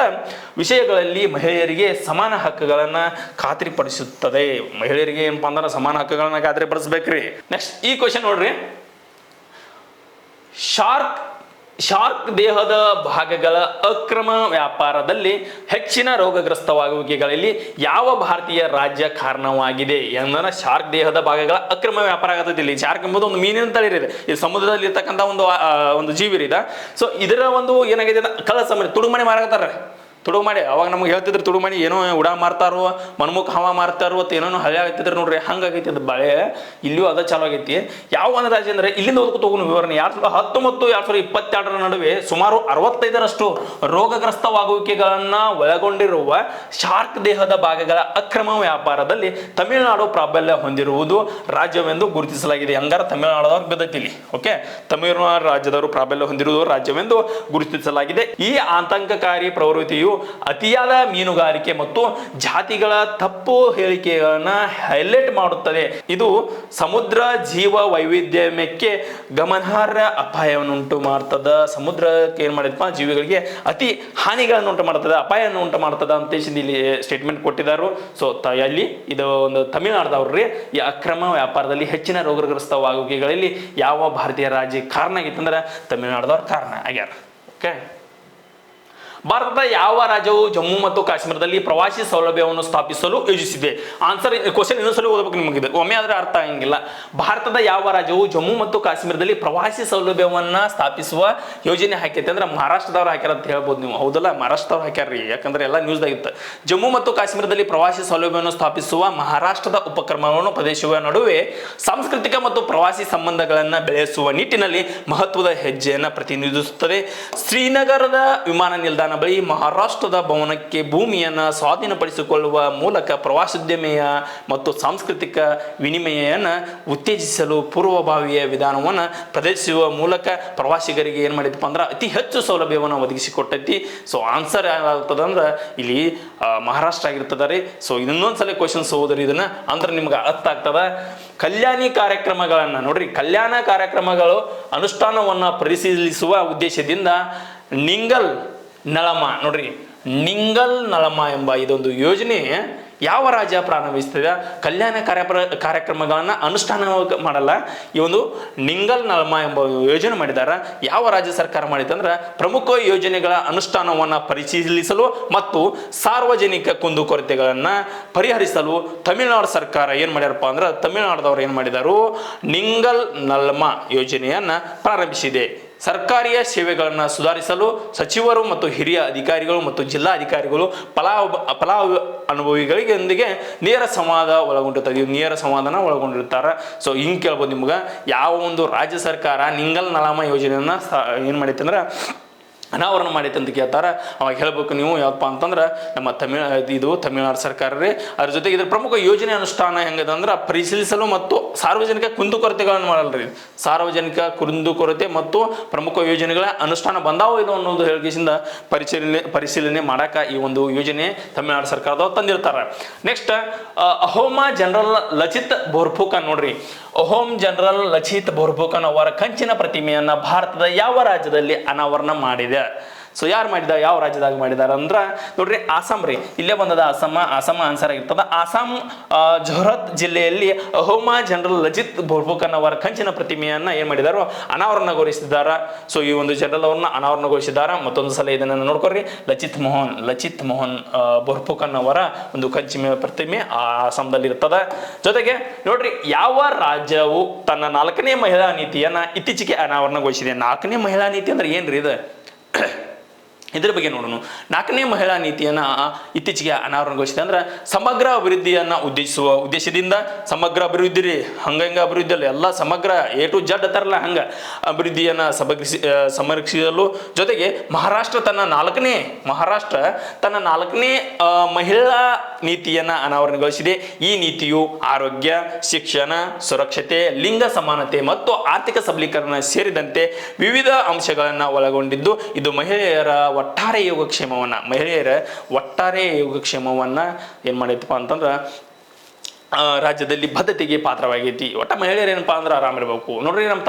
ವಿಷಯಗಳಲ್ಲಿ ಮಹಿಳೆಯರಿಗೆ ಸಮಾನ ಹಕ್ಕುಗಳನ್ನ ಖಾತ್ರಿಪಡಿಸುತ್ತದೆ. ಮಹಿಳೆಯರಿಗೆ ಏನಪ್ಪಾ ಅಂದ್ರೆ ಸಮಾನ ಹಕ್ಕುಗಳನ್ನ ಖಾತ್ರಿಪಡಿಸ್ಬೇಕ್ರಿ. ನೆಕ್ಸ್ಟ್ ಈ ಕ್ವಶನ್ ನೋಡ್ರಿ, ಶಾರ್ಕ್ ದೇಹದ ಭಾಗಗಳ ಅಕ್ರಮ ವ್ಯಾಪಾರದಲ್ಲಿ ಹೆಚ್ಚಿನ ರೋಗಗ್ರಸ್ತವಾಗುವಿಕೆಗಳಲ್ಲಿ ಯಾವ ಭಾರತೀಯ ರಾಜ್ಯ ಕಾರಣವಾಗಿದೆ? ಏನಂದ್ರೆ ಶಾರ್ಕ್ ದೇಹದ ಭಾಗಗಳ ಅಕ್ರಮ ವ್ಯಾಪಾರ ಆಗತೈತಿ. ಇಲ್ಲಿ ಶಾರ್ಕ್ ಎಂಬುದು ಒಂದು ಮೀನಿನ ತಳಿರಿದೆ, ಇದು ಸಮುದ್ರದಲ್ಲಿ ಇರ್ತಕ್ಕಂಥ ಒಂದು ಜೀವಿರಿದ. ಸೊ ಇದರ ಒಂದು ಏನಾಗಿದೆ, ಕಳಸ ತುಡುಮಣಿ ಮಾರಾಕತ್ತಾರ. ತುಡುಮಣಿ ಅವಾಗ ನಮ್ಗೆ ಹೇಳ್ತಿದ್ರು, ತುಡುಮಣಿ ಏನೋ ಉಡಾ ಮಾರ್ತಾರೋ, ಮನ್ಮುಖ ಹವಾ ಮಾರ್ತಾರೋ ಅಂತ ಏನೋ ಹಳೆ ಆಗ್ತಿದ್ರು ನೋಡ್ರಿ. ಹಂಗಾಗೈತಿ ಅದು ಬಳೆ. ಇಲ್ಲಿಯೂ ಅದ ಚಾಲು ಆಗೈತಿ. ಯಾವ ಒಂದು ರಾಜ್ಯ ಅಂದ್ರೆ ಇಲ್ಲಿಂದ ಓದ್ಕೊತ ಹೋಗೋಣ ವಿವರಣೆ. 2019 2022 ನಡುವೆ ಸುಮಾರು 65ರಷ್ಟು ರೋಗಗ್ರಸ್ತವಾಗುವಿಕೆಗಳನ್ನ ಒಳಗೊಂಡಿರುವ ಶಾರ್ಕ್ ದೇಹದ ಭಾಗಗಳ ಅಕ್ರಮ ವ್ಯಾಪಾರದಲ್ಲಿ ತಮಿಳುನಾಡು ಪ್ರಾಬಲ್ಯ ಹೊಂದಿರುವುದು ರಾಜ್ಯವೆಂದು ಗುರುತಿಸಲಾಗಿದೆ. ಹಂಗಾರ ತಮಿಳುನಾಡದವ್ರು ಬಿದ್ದೈತಿ ಇಲ್ಲಿ. ಓಕೆ, ತಮಿಳುನಾಡು ರಾಜ್ಯದವರು ಪ್ರಾಬಲ್ಯ ಹೊಂದಿರುವುದು ರಾಜ್ಯವೆಂದು ಗುರುತಿಸಲಾಗಿದೆ. ಈ ಆತಂಕಕಾರಿ ಪ್ರವೃತ್ತಿಯು ಅತಿಯಾದ ಮೀನುಗಾರಿಕೆ ಮತ್ತು ಜಾತಿಗಳ ತಪ್ಪು ಹೇಳಿಕೆಗಳನ್ನ ಹೈಲೈಟ್ ಮಾಡುತ್ತದೆ. ಇದು ಸಮುದ್ರ ಜೀವ ವೈವಿಧ್ಯಮಕ್ಕೆ ಗಮನಾರ್ಹ ಅಪಾಯವನ್ನು ಉಂಟು ಮಾಡ್ತದ. ಸಮುದ್ರಕ್ಕೆ ಏನ್ ಮಾಡಿದಪ್ಪ, ಜೀವಿಗಳಿಗೆ ಅತಿ ಹಾನಿಗಳನ್ನು ಉಂಟು ಮಾಡ್ತದೆ, ಅಪಾಯವನ್ನು ಉಂಟು ಮಾಡ್ತದ ಅಂತ ಇಲ್ಲಿ ಸ್ಟೇಟ್ಮೆಂಟ್ ಕೊಟ್ಟಿದ್ದಾರೆ. ಸೊ ಅಲ್ಲಿ ಇದು ಒಂದು ತಮಿಳುನಾಡದವ್ರಿ ಈ ಅಕ್ರಮ ವ್ಯಾಪಾರದಲ್ಲಿ ಹೆಚ್ಚಿನ ರೋಗಗ್ರಸ್ತವಾಗುವಿಕೆಗಳಲ್ಲಿ ಯಾವ ಭಾರತೀಯ ರಾಜ್ಯ ಕಾರಣ ಆಗಿತ್ತಂದ್ರೆ ತಮಿಳುನಾಡದವ್ರ ಕಾರಣ ಆಗ್ಯಾರ. ಓಕೆ, ಭಾರತದ ಯಾವ ರಾಜ್ಯವು ಜಮ್ಮು ಮತ್ತು ಕಾಶ್ಮೀರದಲ್ಲಿ ಪ್ರವಾಸಿ ಸೌಲಭ್ಯವನ್ನು ಸ್ಥಾಪಿಸಲು ಯೋಜಿಸಿದೆ? ಆನ್ಸರ್ ಕ್ವಶನ್ ಇನ್ನೊಂದ್ಸಲ ಓದಬೇಕು ನಿಮಗೆ, ಒಮ್ಮೆ ಆದ್ರೆ ಅರ್ಥ ಆಗಂಗಿಲ್ಲ. ಭಾರತದ ಯಾವ ರಾಜ್ಯವು ಜಮ್ಮು ಮತ್ತು ಕಾಶ್ಮೀರದಲ್ಲಿ ಪ್ರವಾಸಿ ಸೌಲಭ್ಯವನ್ನ ಸ್ಥಾಪಿಸುವ ಯೋಜನೆ ಹಾಕೈತೆ ಅಂದ್ರೆ ಮಹಾರಾಷ್ಟ್ರದವ್ರು ಹಾಕ್ಯಾರ ಅಂತ ಹೇಳ್ಬೋದು ನೀವು. ಹೌದಲ್ಲ, ಮಹಾರಾಷ್ಟ್ರದವ್ರು ಹಾಕ್ಯಾರ್ರಿ, ಯಾಕಂದ್ರೆ ಎಲ್ಲ ನ್ಯೂಸ್ದಾಗಿತ್ತು. ಜಮ್ಮು ಮತ್ತು ಕಾಶ್ಮೀರದಲ್ಲಿ ಪ್ರವಾಸಿ ಸೌಲಭ್ಯವನ್ನು ಸ್ಥಾಪಿಸುವ ಮಹಾರಾಷ್ಟ್ರದ ಉಪಕ್ರಮವನ್ನು ಪ್ರದೇಶದ ನಡುವೆ ಸಾಂಸ್ಕೃತಿಕ ಮತ್ತು ಪ್ರವಾಸಿ ಸಂಬಂಧಗಳನ್ನು ಬೆಳೆಸುವ ನಿಟ್ಟಿನಲ್ಲಿ ಮಹತ್ವದ ಹೆಜ್ಜೆಯನ್ನು ಪ್ರತಿನಿಧಿಸುತ್ತದೆ. ಶ್ರೀನಗರದ ವಿಮಾನ ನಿಲ್ದಾಣ ಬಳಿ ಮಹಾರಾಷ್ಟ್ರದ ಭವನಕ್ಕೆ ಭೂಮಿಯನ್ನು ಸ್ವಾಧೀನಪಡಿಸಿಕೊಳ್ಳುವ ಮೂಲಕ ಪ್ರವಾಸೋದ್ಯಮೆಯ ಮತ್ತು ಸಾಂಸ್ಕೃತಿಕ ವಿನಿಮಯವನ್ನು ಉತ್ತೇಜಿಸಲು ಪೂರ್ವಭಾವಿಯ ವಿಧಾನವನ್ನು ಪ್ರದರ್ಶಿಸುವ ಮೂಲಕ ಪ್ರವಾಸಿಗರಿಗೆ ಏನು ಮಾಡಿದಪ್ಪ ಅಂದ್ರೆ ಅತಿ ಹೆಚ್ಚು ಸೌಲಭ್ಯವನ್ನು ಒದಗಿಸಿಕೊಟ್ಟೈತಿ. ಸೊ ಆನ್ಸರ್ ಏನಾಗ್ತದೆ ಅಂದ್ರೆ ಇಲ್ಲಿ ಮಹಾರಾಷ್ಟ್ರ ಆಗಿರ್ತದ ರೀ. ಸೊ ಇನ್ನೊಂದ್ಸಲ ಕ್ವಶನ್ಸ್ ಓದ್ರಿ ಇದನ್ನ, ಅಂದ್ರೆ ನಿಮ್ಗೆ ಅರ್ಥ ಆಗ್ತದ. ಕಲ್ಯಾಣಿ ಕಾರ್ಯಕ್ರಮಗಳನ್ನು ನೋಡ್ರಿ, ಕಲ್ಯಾಣ ಕಾರ್ಯಕ್ರಮಗಳು ಅನುಷ್ಠಾನವನ್ನು ಪರಿಶೀಲಿಸುವ ಉದ್ದೇಶದಿಂದ ನಿಂಗಲ್ ನಳಮ ನೋಡ್ರಿ, ನಿಂಗಲ್ ನಳಮ ಎಂಬ ಇದೊಂದು ಯೋಜನೆ ಯಾವ ರಾಜ್ಯ ಪ್ರಾರಂಭಿಸ್ತದೆ? ಕಲ್ಯಾಣ ಕಾರ್ಯಕ್ರಮಗಳನ್ನು ಅನುಷ್ಠಾನ ಮಾಡಲ್ಲ, ಈ ಒಂದು ನಿಂಗಲ್ ನಳಮ ಎಂಬ ಯೋಜನೆ ಮಾಡಿದಾರ. ಯಾವ ರಾಜ್ಯ ಸರ್ಕಾರ ಮಾಡಿದಂದ್ರೆ ಪ್ರಮುಖ ಯೋಜನೆಗಳ ಅನುಷ್ಠಾನವನ್ನು ಪರಿಶೀಲಿಸಲು ಮತ್ತು ಸಾರ್ವಜನಿಕ ಕುಂದುಕೊರತೆಗಳನ್ನು ಪರಿಹರಿಸಲು ತಮಿಳುನಾಡು ಸರ್ಕಾರ ಏನು ಮಾಡ್ಯಾರಪ್ಪ ಅಂದ್ರೆ ತಮಿಳುನಾಡದವ್ರು ಏನು ಮಾಡಿದಾರು, ನಿಂಗಲ್ ನಳಮ ಯೋಜನೆಯನ್ನು ಪ್ರಾರಂಭಿಸಿದೆ. ಸರ್ಕಾರಿಯ ಸೇವೆಗಳನ್ನು ಸುಧಾರಿಸಲು ಸಚಿವರು ಮತ್ತು ಹಿರಿಯ ಅಧಿಕಾರಿಗಳು ಮತ್ತು ಜಿಲ್ಲಾ ಅಧಿಕಾರಿಗಳು ಫಲಾನುಭವಿಗಳಿಗೊಂದಿಗೆ ನೇರ ಸಂವಾದ ಒಳಗೊಂಡಿರ್ತದೆ. ನೇರ ಸಂವಾದನ ಒಳಗೊಂಡಿರ್ತಾರೆ. ಸೊ ಹಿಂಗೆ ಕೇಳ್ಬೋದು ನಿಮ್ಗೆ, ಯಾವ ಒಂದು ರಾಜ್ಯ ಸರ್ಕಾರ ನಿಂಗಲ್ ನಳಮ ಯೋಜನೆಯನ್ನು ಏನು ಮಾಡೈತೆ ಅಂದ್ರೆ ಅನಾವರಣ ಮಾಡೈತೆ ಅಂತ ಕೇಳ್ತಾರೆ. ಅವಾಗ ಹೇಳ್ಬೇಕು ನೀವು ಯಾವಪ್ಪ ಅಂತಂದ್ರೆ ನಮ್ಮ ತಮಿಳುನಾಡು ಸರ್ಕಾರ ರೀ. ಅದ್ರ ಜೊತೆಗೆ ಇದ್ರ ಪ್ರಮುಖ ಯೋಜನೆ ಅನುಷ್ಠಾನ ಹೆಂಗದ ಅಂದ್ರೆ ಪರಿಶೀಲಿಸಲು ಮತ್ತು ಸಾರ್ವಜನಿಕ ಕುಂದುಕೊರತೆಗಳನ್ನು ಮಾಡಲ್ರಿ. ಸಾರ್ವಜನಿಕ ಕುಂದುಕೊರತೆ ಮತ್ತು ಪ್ರಮುಖ ಯೋಜನೆಗಳ ಅನುಷ್ಠಾನ ಬಂದಾವು ಇದು ಅನ್ನೋದು ಹೇಳಿಕೆಯಿಂದ ಪರಿಶೀಲನೆ ಮಾಡಾಕ ಈ ಒಂದು ಯೋಜನೆ ತಮಿಳುನಾಡು ಸರ್ಕಾರದವ್ರು ತಂದಿರ್ತಾರೆ. ನೆಕ್ಸ್ಟ್ ಅಹೋಮ ಜನರಲ್ ಲಚಿತ್ ಬೋರ್ಫುಕನ್ ನೋಡ್ರಿ, ಅಹೋಮ್ ಜನರಲ್ ಲಚಿತ್ ಬೋರ್ಫುಕನ್ ಅವರ ಕಂಚಿನ ಪ್ರತಿಮೆಯನ್ನ ಭಾರತದ ಯಾವ ರಾಜ್ಯದಲ್ಲಿ ಅನಾವರಣ ಮಾಡಿದೆ? ಸೊ ಯಾರು ಮಾಡಿದ, ಯಾವ ರಾಜ್ಯದಾಗ ಮಾಡಿದಾರ ಅಂದ್ರೆ ನೋಡ್ರಿ ಆಸಾಮ್ ರೀ, ಇಲ್ಲೇ ಬಂದದ ಆಸಾಮ ಆನ್ಸರ್ ಆಗಿರ್ತದ. ಆಸಾಂ ಜೋರ್ಹತ್ ಜಿಲ್ಲೆಯಲ್ಲಿ ಅಹೋಮ ಜನರಲ್ ಲಜಿತ್ ಬೋರ್ಫುಕನ್ ಅವರ ಕಂಚಿನ ಪ್ರತಿಮೆಯನ್ನ ಏನ್ ಮಾಡಿದಾರೋ ಅನಾವರಣಗೊಳಿಸಿದಾರ. ಸೊ ಈ ಒಂದು ಜನರಲ್ ಅವ್ರನ್ನ ಅನಾವರಣಗೊಳಿಸಿದಾರ. ಮತ್ತೊಂದು ಸಲ ಇದನ್ನ ನೋಡ್ಕೊಡ್ರಿ, ಲಚಿತ್ ಮೋಹನ್ ಬೋರ್ಫುಕನ್ ಅವರ ಒಂದು ಕಂಚಿನ ಪ್ರತಿಮೆ ಆಸಾಮದಲ್ಲಿ ಇರ್ತದ. ಜೊತೆಗೆ ನೋಡ್ರಿ, ಯಾವ ರಾಜ್ಯವು ತನ್ನ 4ನೇ ಮಹಿಳಾ ನೀತಿಯನ್ನ ಇತ್ತೀಚೆಗೆ ಅನಾವರಣಗೊಳಿಸಿದೆ? 4ನೇ ಮಹಿಳಾ ನೀತಿ ಅಂದ್ರೆ ಏನ್ರಿ ಇದು? ಇದ್ರ ಬಗ್ಗೆ ನೋಡೋಣ. 4ನೇ ಮಹಿಳಾ ನೀತಿಯನ್ನ ಇತ್ತೀಚೆಗೆ ಅನಾವರಣಗೊಳಿಸಿದೆ ಅಂದ್ರೆ ಸಮಗ್ರ ಅಭಿವೃದ್ಧಿಯನ್ನ ಉದ್ದೇಶಿಸುವ ಉದ್ದೇಶದಿಂದ, ಸಮಗ್ರ ಅಭಿವೃದ್ಧಿ ರೀ, ಹಂಗ ಅಭಿವೃದ್ಧಿಯಲ್ಲಿ ಎಲ್ಲ ಸಮಗ್ರ A to Z ತರಲ್ಲ, ಹಂಗ ಅಭಿವೃದ್ಧಿಯನ್ನ ಸಂರಕ್ಷಿಸಲು. ಜೊತೆಗೆ ಮಹಾರಾಷ್ಟ್ರ ತನ್ನ 4ನೇ ಮಹಿಳಾ ನೀತಿಯನ್ನ ಅನಾವರಣಗೊಳಿಸಿದೆ. ಈ ನೀತಿಯು ಆರೋಗ್ಯ, ಶಿಕ್ಷಣ, ಸುರಕ್ಷತೆ, ಲಿಂಗ ಸಮಾನತೆ ಮತ್ತು ಆರ್ಥಿಕ ಸಬಲೀಕರಣ ಸೇರಿದಂತೆ ವಿವಿಧ ಅಂಶಗಳನ್ನ ಒಳಗೊಂಡಿದ್ದು, ಇದು ಮಹಿಳೆಯರ ಒಟ್ಟಾರೆ ಯೋಗಕ್ಷೇಮವನ್ನ ಏನ್ ಮಾಡೈತಪ್ಪ ಅಂತಂದ್ರ ರಾಜ್ಯದಲ್ಲಿ ಬದ್ಧತೆಗೆ ಪಾತ್ರವಾಗೈತಿ. ಒಟ್ಟ ಮಹಿಳೆಯರು ಏನಪ್ಪಾ ಅಂದ್ರೆ ಆರಾಮಿರ್ಬೇಕು ನೋಡ್ರಿ. ನಮ್ಮ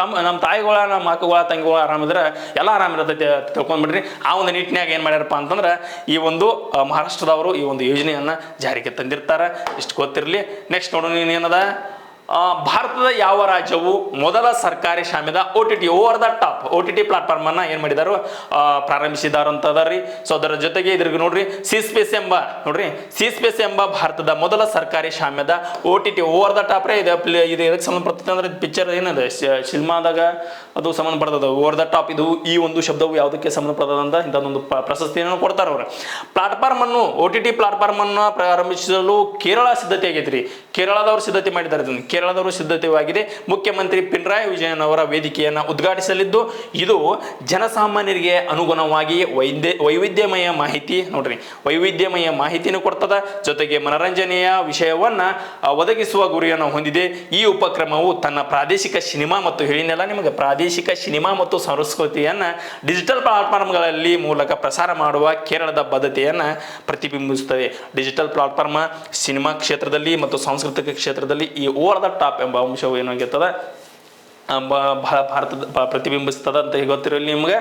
ತಾಯಿಗಳ, ನಮ್ಮ ಅಕ್ಕಗಳ, ತಂಗಿಗಳ ಆರಾಮಿದ್ರೆ ಎಲ್ಲ ಆರಾಮಿರತೈತೆ ತಿಳ್ಕೊಂಡ್ಬಿಡ್ರಿ. ಆ ಒಂದು ನಿಟ್ಟಿನಾಗ ಏನ್ ಮಾಡ್ಯಾರಪ್ಪ ಅಂತಂದ್ರೆ ಈ ಒಂದು ಮಹಾರಾಷ್ಟ್ರದವರು ಈ ಒಂದು ಯೋಜನೆಯನ್ನ ಜಾರಿಗೆ ತಂದಿರ್ತಾರ. ಇಷ್ಟು ಗೊತ್ತಿರಲಿ. ನೆಕ್ಸ್ಟ್ ನೋಡೋಣ, ಏನದ ಭಾರತದ ಯಾವ ರಾಜ್ಯವು ಮೊದಲ ಸರ್ಕಾರಿ ಶಾಮಿದ OTT over the top OTT platform ಅನ್ನ ಏನ್ ಮಾಡಿದಾರು ಪ್ರಾರಂಭಿಸಿದಾರ ಅಂತ ಅದರಿ. ಸೊ ಅದರ ಜೊತೆಗೆ ಇದ್ರಿಗೆ ನೋಡ್ರಿ ಸಿ ಸ್ಪೇಸ್ ಎಂಬ ಭಾರತದ ಮೊದಲ ಸರ್ಕಾರಿ ಶಾಮ್ಯದ OTT ಓವರ್ ದ ಟಾಪ್ ರೇ ಇದು ಇದಕ್ಕೆ ಸಂಬಂಧಪಡ್ತದೆ ಅಂದ್ರೆ ಪಿಕ್ಚರ್ ಏನದ ಸಿನಿಮಾದಾಗ ಅದು ಸಂಬಂಧಪಡ್ತದ ಓವರ್ ದ ಟಾಪ್. ಇದು ಈ ಒಂದು ಶಬ್ದವು ಯಾವುದಕ್ಕೆ ಸಂಬಂಧಪಟ್ಟದಂತ ಇಂಥದ್ದೊಂದು ಪ್ರಶಸ್ತಿಯನ್ನು ಕೊಡ್ತಾರ ಅವರು. ಪ್ಲಾಟ್ಫಾರ್ಮ್ ಅನ್ನು OTT ಪ್ಲಾಟ್ಫಾರ್ಮ್ ಅನ್ನು ಪ್ರಾರಂಭಿಸಲು ಕೇರಳ ಸಿದ್ಧತೆ ಆಗೈತ್ರಿ. ಕೇರಳದವರು ಸಿದ್ಧತೆ ಮಾಡಿದ್ದಾರೆ. ಕೇರಳದವರು ಸಿದ್ಧತೆಯಾಗಿದೆ. ಮುಖ್ಯಮಂತ್ರಿ ಪಿಣರಾಯಿ ವಿಜಯನ್ ಅವರ ವೇದಿಕೆಯನ್ನು ಉದ್ಘಾಟಿಸಲಿದ್ದು, ಇದು ಜನಸಾಮಾನ್ಯರಿಗೆ ಅನುಗುಣವಾಗಿ ವೈವಿಧ್ಯಮಯ ಮಾಹಿತಿಯನ್ನು ಕೊಡ್ತದ. ಜೊತೆಗೆ ಮನರಂಜನೆಯ ವಿಷಯವನ್ನ ಒದಗಿಸುವ ಗುರಿಯನ್ನು ಹೊಂದಿದೆ. ಈ ಉಪಕ್ರಮವು ತನ್ನ ಪ್ರಾದೇಶಿಕ ಸಿನಿಮಾ ಮತ್ತು ಸಂಸ್ಕೃತಿಯನ್ನ ಡಿಜಿಟಲ್ ಪ್ಲಾಟ್ಫಾರ್ಮ್ಗಳಲ್ಲಿ ಮೂಲಕ ಪ್ರಸಾರ ಮಾಡುವ ಕೇರಳದ ಬದ್ಧತೆಯನ್ನ ಪ್ರತಿಬಿಂಬಿಸುತ್ತದೆ. ಡಿಜಿಟಲ್ ಪ್ಲಾಟ್ಫಾರ್ಮ್ ಸಿನಿಮಾ ಕ್ಷೇತ್ರದಲ್ಲಿ ಮತ್ತು ಸಾಂಸ್ಕೃತಿಕ ಕ್ಷೇತ್ರದಲ್ಲಿ ಈ ಓವರ್ ದ ಟಾಪ್ ಎಂಬ ಅಂಶವು ಏನಾಗಿರ್ತದ ಭಾರತದ ಪ್ರತಿಬಿಂಬಿಸ್ತದ ಅಂತ ಗೊತ್ತಿರಲಿ ನಿಮ್ಗೆ.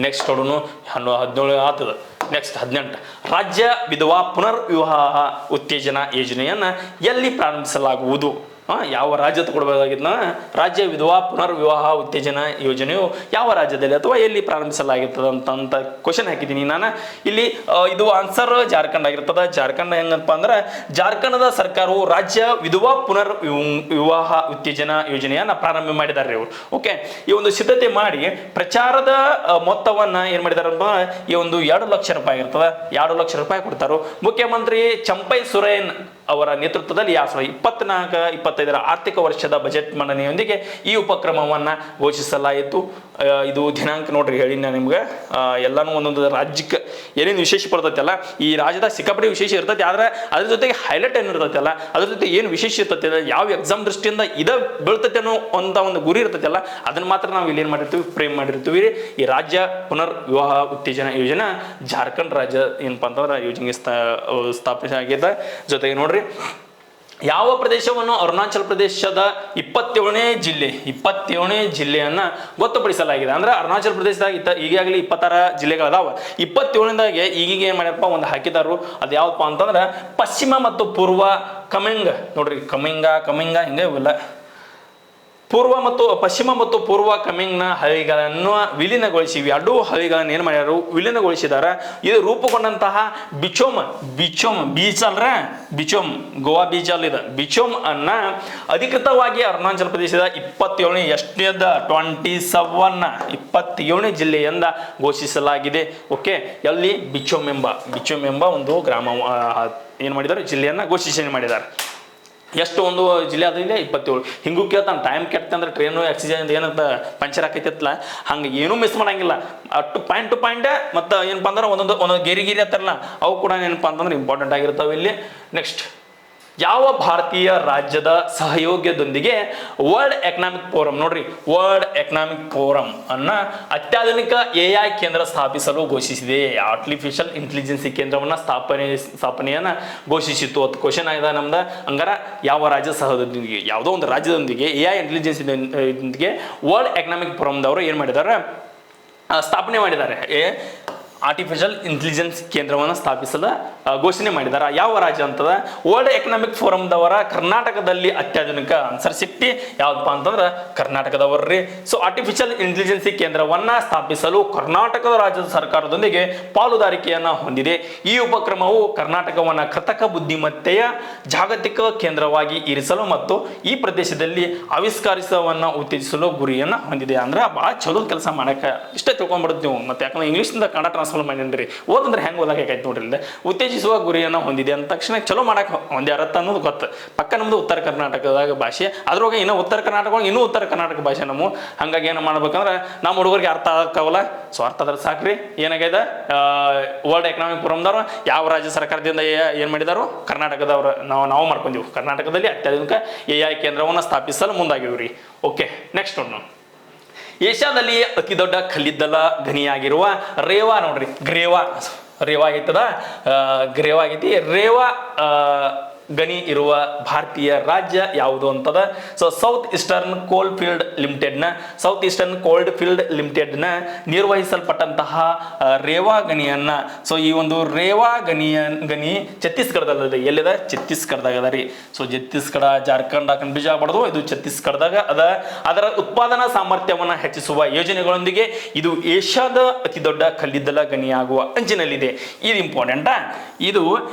ನೆಕ್ಸ್ಟ್ ನೋಡೋಣ, 17 ಆಗ್ತದ. ನೆಕ್ಸ್ಟ್ 18, ರಾಜ್ಯ ವಿಧವಾ ಪುನರ್ವಿವಾಹ ಉತ್ತೇಜನ ಯೋಜನೆಯನ್ನ ಎಲ್ಲಿ ಪ್ರಾರಂಭಿಸಲಾಗುವುದು? ಯಾವ ರಾಜ್ಯ ತಗೊಳ್ಬೇಕಾಗಿದ್ನ? ರಾಜ್ಯ ವಿಧವಾ ಪುನರ್ವಿವಾಹ ಉತ್ತೇಜನ ಯೋಜನೆಯು ಯಾವ ರಾಜ್ಯದಲ್ಲಿ ಅಥವಾ ಎಲ್ಲಿ ಪ್ರಾರಂಭಿಸಲಾಗಿರ್ತದೆ ಅಂತ ಕ್ವಶನ್ ಹಾಕಿದ್ದೀನಿ ನಾನು ಇಲ್ಲಿ. ಇದು ಆನ್ಸರ್ ಜಾರ್ಖಂಡ್ ಆಗಿರ್ತದ. ಜಾರ್ಖಂಡ್ ಹೆಂಗಪ್ಪ ಅಂದ್ರೆ ಜಾರ್ಖಂಡದ ಸರ್ಕಾರವು ರಾಜ್ಯ ವಿಧವಾ ಪುನರ್ವಿವಾಹ ಉತ್ತೇಜನ ಯೋಜನೆಯನ್ನ ಪ್ರಾರಂಭ ಮಾಡಿದ್ದಾರೆ ಇವರು. ಓಕೆ, ಈ ಒಂದು ಸಿದ್ಧತೆ ಮಾಡಿ ಪ್ರಚಾರದ ಮೊತ್ತವನ್ನ ಏನ್ ಮಾಡಿದಾರೆ ಅಂದ್ರೆ ಈ ಒಂದು 2 ಲಕ್ಷ ರೂಪಾಯಿ ಇರ್ತದ. 2 ಲಕ್ಷ ರೂಪಾಯಿ ಕೊಡ್ತಾರೋ. ಮುಖ್ಯಮಂತ್ರಿ ಚಂಪೈ ಸೊರೇನ್ ಅವರ ನೇತೃತ್ವದಲ್ಲಿ 2024-25 ಆರ್ಥಿಕ ವರ್ಷದ ಬಜೆಟ್ ಮಂಡನೆಯೊಂದಿಗೆ ಈ ಉಪಕ್ರಮವನ್ನ ಘೋಷಿಸಲಾಯಿತು. ಇದು ದಿನಾಂಕ ನೋಡ್ರಿ ಹೇಳಿ ನಾನು ನಿಮ್ಗೆ. ಎಲ್ಲಾನು ಒಂದೊಂದು ರಾಜ್ಯಕ್ಕೆ ಏನೇನು ವಿಶೇಷ ಪಡ್ತೈತಲ್ಲ, ಈ ರಾಜ್ಯದ ಸಿಕ್ಕಾಪಟ್ಟೆ ವಿಶೇಷ ಇರ್ತೈತೆ. ಆದ್ರೆ ಅದ್ರ ಜೊತೆಗೆ ಹೈಲೈಟ್ ಏನು ಇರ್ತೈತಲ್ಲ, ಅದ್ರ ಜೊತೆ ಏನು ವಿಶೇಷ ಇರ್ತೈತೆ, ಯಾವ ಎಕ್ಸಾಮ್ ದೃಷ್ಟಿಯಿಂದ ಇದ ಬೀಳ್ತೈತೆ ಅನ್ನೋ ಒಂದು ಗುರಿ ಇರ್ತೈತಲ್ಲ, ಅದನ್ನ ಮಾತ್ರ ನಾವು ಇಲ್ಲಿ ಏನು ಮಾಡಿರ್ತೀವಿ, ಫ್ರೇಮ್ ಮಾಡಿರ್ತೀವಿ. ಈ ರಾಜ್ಯ ಪುನರ್ವಿವಾಹ ಉತ್ತೇಜನ ಯೋಜನೆ ಜಾರ್ಖಂಡ್ ರಾಜ್ಯ ಏನಪ್ಪಾ ಅಂತಂದ್ರೆ ಯೋಜನೆ ಸ್ಥಾಪನೆ ಆಗಿದೆ. ಜೊತೆಗೆ ನೋಡ್ರಿ, ಯಾವ ಪ್ರದೇಶವನ್ನು ಅರುಣಾಚಲ ಪ್ರದೇಶದ 27ನೇ ಜಿಲ್ಲೆಯನ್ನ ಗೊತ್ತುಪಡಿಸಲಾಗಿದೆ ಅಂದ್ರೆ ಅರುಣಾಚಲ ಪ್ರದೇಶದಾಗ ಈಗಾಗಲೇ 26 ಜಿಲ್ಲೆಗಳದಾವ. 27ನೇದಾಗೆ ಈಗೀಗ ಏನ್ ಮಾಡ್ಯಾರಪ್ಪ ಒಂದು ಹಾಕಿದಾರು. ಅದು ಯಾವಪ್ಪ ಅಂತಂದ್ರೆ ಪಶ್ಚಿಮ ಮತ್ತು ಪೂರ್ವ ಕಮಿಂಗ್. ನೋಡ್ರಿ ಕಮಿಂಗ ಹಿಂಗೆ ಇವೆಲ್ಲ ಪಶ್ಚಿಮ ಮತ್ತು ಪೂರ್ವ ಕಮಿಂಗ್ನ ಹಳ್ಳಿಗಳನ್ನು ವಿಲೀನಗೊಳಿಸಿ 2 ಹಳ್ಳಿಗಳನ್ನು ಏನು ಮಾಡ್ಯಾರು, ವಿಲೀನಗೊಳಿಸಿದಾರ. ಇದು ರೂಪುಗೊಂಡಂತಹ ಬಿಚೋಮ್ ಬೀಚ್ ಅಲ್ರ, ಗೋವಾ ಬೀಚ್ ಅಲ್ಲಿದ ಬಿಚೋಮ್ ಅನ್ನ ಅಧಿಕೃತವಾಗಿ ಅರುಣಾಚಲ ಪ್ರದೇಶದ 27ನೇ ಜಿಲ್ಲೆಯಿಂದ ಘೋಷಿಸಲಾಗಿದೆ. ಓಕೆ, ಎಲ್ಲಿ ಬಿಚೋಮ್ ಎಂಬ ಒಂದು ಗ್ರಾಮ ಏನು ಮಾಡಿದ್ದಾರೆ, ಜಿಲ್ಲೆಯನ್ನ ಘೋಷಣೆ ಮಾಡಿದ್ದಾರೆ. ಎಷ್ಟು ಒಂದು ಜಿಲ್ಲೆ ಅದಿದೆ 27. ಹಿಂಗೂ ಕೇಳ್ತಾನೆ, ಟೈಮ್ ಕೆಟ್ಟ ಅಂದ್ರೆ ಟ್ರೈನು ಆಕ್ಸಿಡೆಂಟ್ ಏನಂತ ಪಂಚರ್ ಆಕೈತಿತ್ತಲ್ಲ, ಹಂಗೆ ಏನೂ ಮಿಸ್ ಮಾಡಂಗಿಲ್ಲ. ಅಷ್ಟು ಪಾಯಿಂಟ್ ಟು ಪಾಯಿಂಟ್ ಮತ್ತು ಏನಪ್ಪ ಅಂದ್ರೆ ಒಂದೊಂದು ಗೆರಿ ಹತ್ತಾರಲ್ಲ, ಅವು ಕೂಡ ಏನಪ್ಪ ಅಂತಂದ್ರೆ ಇಂಪಾರ್ಟೆಂಟ್ ಆಗಿರ್ತಾವೆ ಇಲ್ಲಿ. ನೆಕ್ಸ್ಟ್, ಯಾವ ಭಾರತೀಯ ರಾಜ್ಯದ ಸಹಯೋಗದೊಂದಿಗೆ ವರ್ಲ್ಡ್ ಎಕನಾಮಿಕ್ ಫೋರಂ, ನೋಡ್ರಿ ವರ್ಲ್ಡ್ ಎಕನಾಮಿಕ್ ಫೋರಂ ಅನ್ನ ಅತ್ಯಾಧುನಿಕ AI ಕೇಂದ್ರ ಸ್ಥಾಪಿಸಲು ಘೋಷಿಸಿದೆ? ಆರ್ಟಿಫಿಷಿಯಲ್ ಇಂಟೆಲಿಜೆನ್ಸಿ ಕೇಂದ್ರವನ್ನ ಸ್ಥಾಪನೆಯನ್ನ ಘೋಷಿಸಿತ್ತು. ಅದು ಕ್ವಶನ್ ಆಗಿದೆ ನಮ್ದು. ಹಂಗಾರ ಯಾವ ರಾಜ್ಯ ಸಹಯೋಗದೊಂದಿಗೆ, ಯಾವುದೋ ಒಂದು ರಾಜ್ಯದೊಂದಿಗೆ AI ಇಂಟೆಲಿಜೆನ್ಸಿ ವರ್ಲ್ಡ್ ಎಕನಾಮಿಕ್ ಫೋರಮ್ದವರು ಏನು ಮಾಡಿದ್ದಾರೆ, ಸ್ಥಾಪನೆ ಮಾಡಿದ್ದಾರೆ. ಆರ್ಟಿಫಿಷಿಯಲ್ ಇಂಟೆಲಿಜೆನ್ಸ್ ಕೇಂದ್ರವನ್ನು ಸ್ಥಾಪಿಸಲು ಘೋಷಣೆ ಮಾಡಿದ್ದಾರೆ. ಯಾವ ರಾಜ್ಯ ಅಂತದ ವರ್ಲ್ಡ್ ಎಕನಾಮಿಕ್ ಫೋರಮ್ದವರ ಕರ್ನಾಟಕದಲ್ಲಿ ಅತ್ಯಾಧುನಿಕ ಶಕ್ತಿ ಯಾವ್ದಪ್ಪ ಅಂತಂದ್ರೆ ಕರ್ನಾಟಕದವರ್ರಿ. ಸೊ ಆರ್ಟಿಫಿಷಿಯಲ್ ಇಂಟೆಲಿಜೆನ್ಸಿ ಕೇಂದ್ರವನ್ನ ಸ್ಥಾಪಿಸಲು ಕರ್ನಾಟಕದ ರಾಜ್ಯದ ಸರ್ಕಾರದೊಂದಿಗೆ ಪಾಲುದಾರಿಕೆಯನ್ನ ಹೊಂದಿದೆ. ಈ ಉಪಕ್ರಮವು ಕರ್ನಾಟಕವನ್ನ ಕೃತಕ ಬುದ್ಧಿಮತ್ತೆಯ ಜಾಗತಿಕ ಕೇಂದ್ರವಾಗಿ ಇರಿಸಲು ಮತ್ತು ಈ ಪ್ರದೇಶದಲ್ಲಿ ಆವಿಷ್ಕಾರವನ್ನ ಉತ್ತೇಜಿಸಲು ಗುರಿಯನ್ನ ಹೊಂದಿದೆ. ಅಂದ್ರೆ ಬಹಳ ಚಲೋ ಕೆಲಸ ಮಾಡಕ್ಕೆ ಇಷ್ಟ ತಿಳ್ಕೊಂಡ್ಬಿಡ್ತೀವಿ ನೀವು. ಮತ್ತೆ ಯಾಕಂದ್ರೆ ಇಂಗ್ಲೀಷ್ನಿಂದ ಕನ್ನಡ ಟ್ರಾನ್ಸ್ಫರ್ ಮಾಡೇನ್ರಿ, ಓದಂದ್ರೆ ಹೆಂಗೆ ಓದಾಕೈತೆ ನೋಡ್ರಿ. ಉತ್ತೇಜಿಸುವ ಗುರಿಯನ್ನು ಹೊಂದಿದೆ ಅಂದ ತಕ್ಷಣ ಚಲೋ ಮಾಡಕ್ಕೆ ಒಂದೇ ಅರ್ಥ ಅನ್ನೋದು ಗೊತ್ತು. ಪಕ್ಕ ನಮ್ದು ಉತ್ತರ ಕರ್ನಾಟಕದಾಗ ಭಾಷೆ, ಅದ್ರೊಳಗೆ ಇನ್ನೂ ಉತ್ತರ ಕರ್ನಾಟಕ ಇನ್ನೂ ಉತ್ತರ ಕರ್ನಾಟಕ ಭಾಷೆ ನಮ್ಮ. ಹಂಗಾಗಿ ಏನು ಮಾಡ್ಬೇಕಂದ್ರೆ ನಮ್ಮ ಹುಡುಗರಿಗೆ ಅರ್ಥ ಆಗಕ್ಕವಲ್ಲ, ಸೊ ಅರ್ಥ ಆದ್ರೆ ಸಾಕ್ರಿ. ಏನಾಗಿದೆ ವರ್ಲ್ಡ್ ಎಕನಾಮಿಕ್ ಫೋರಮ್ದವ್ರು ಯಾವ ರಾಜ್ಯ ಸರ್ಕಾರದಿಂದ ಏನು ಮಾಡಿದಾರೋ ಕರ್ನಾಟಕದವ್ರು ನಾವು ಮಾಡ್ಕೊಂಡೀವಿ. ಕರ್ನಾಟಕದಲ್ಲಿ ಅತ್ಯಾಧುನಿಕ AI ಕೇಂದ್ರವನ್ನು ಸ್ಥಾಪಿಸಲು ಮುಂದಾಗಿವ್ರಿ. ಓಕೆ, ನೆಕ್ಸ್ಟ್ ನೋಡೋಣ. ಏಷ್ಯಾದಲ್ಲಿ ಅತಿ ದೊಡ್ಡ ಕಲ್ಲಿದ್ದಲ ಗಣಿಯಾಗಿರುವ ರೇವಾ ನೋಡ್ರಿ, ರೇವಾ ಆಗೈತದ, ಗ್ರೇವಾ ಆಗೈತಿ. ರೇವಾ ಗಣಿ ಇರುವ ಭಾರತೀಯ ರಾಜ್ಯ ಯಾವುದು ಅಂತದ. So south eastern cold field ಲಿಮಿಟೆಡ್ನ ನಿರ್ವಹಿಸಲ್ಪಟ್ಟಂತಹ ರೇವಾ ಗಣಿಯನ್ನ, ಸೊ ಈ ಒಂದು ರೇವಾ ಗಣಿ ಛತ್ತೀಸ್ಗಢದಲ್ಲಿದೆ. ಎಲ್ಲಿದೆ? ಛತ್ತೀಸ್ಗಢದಾಗ ಅದ ರೀ. ಸೊ ಛತ್ತೀಸ್ಗಢ, ಜಾರ್ಖಂಡ್ ಬೀಜ ಆಗ್ಬಾರ್ದು, ಇದು ಛತ್ತೀಸ್ಗಢದಾಗ ಅದ. ಅದರ ಉತ್ಪಾದನಾ ಸಾಮರ್ಥ್ಯವನ್ನು ಹೆಚ್ಚಿಸುವ ಯೋಜನೆಗಳೊಂದಿಗೆ ಇದು ಏಷ್ಯಾದ ಅತಿ ದೊಡ್ಡ ಕಲ್ಲಿದ್ದಲ ಗಣಿಯಾಗುವ ಅಂಚಿನಲ್ಲಿದೆ. ಇದು ಇಂಪಾರ್ಟೆಂಟಾ. ಇದು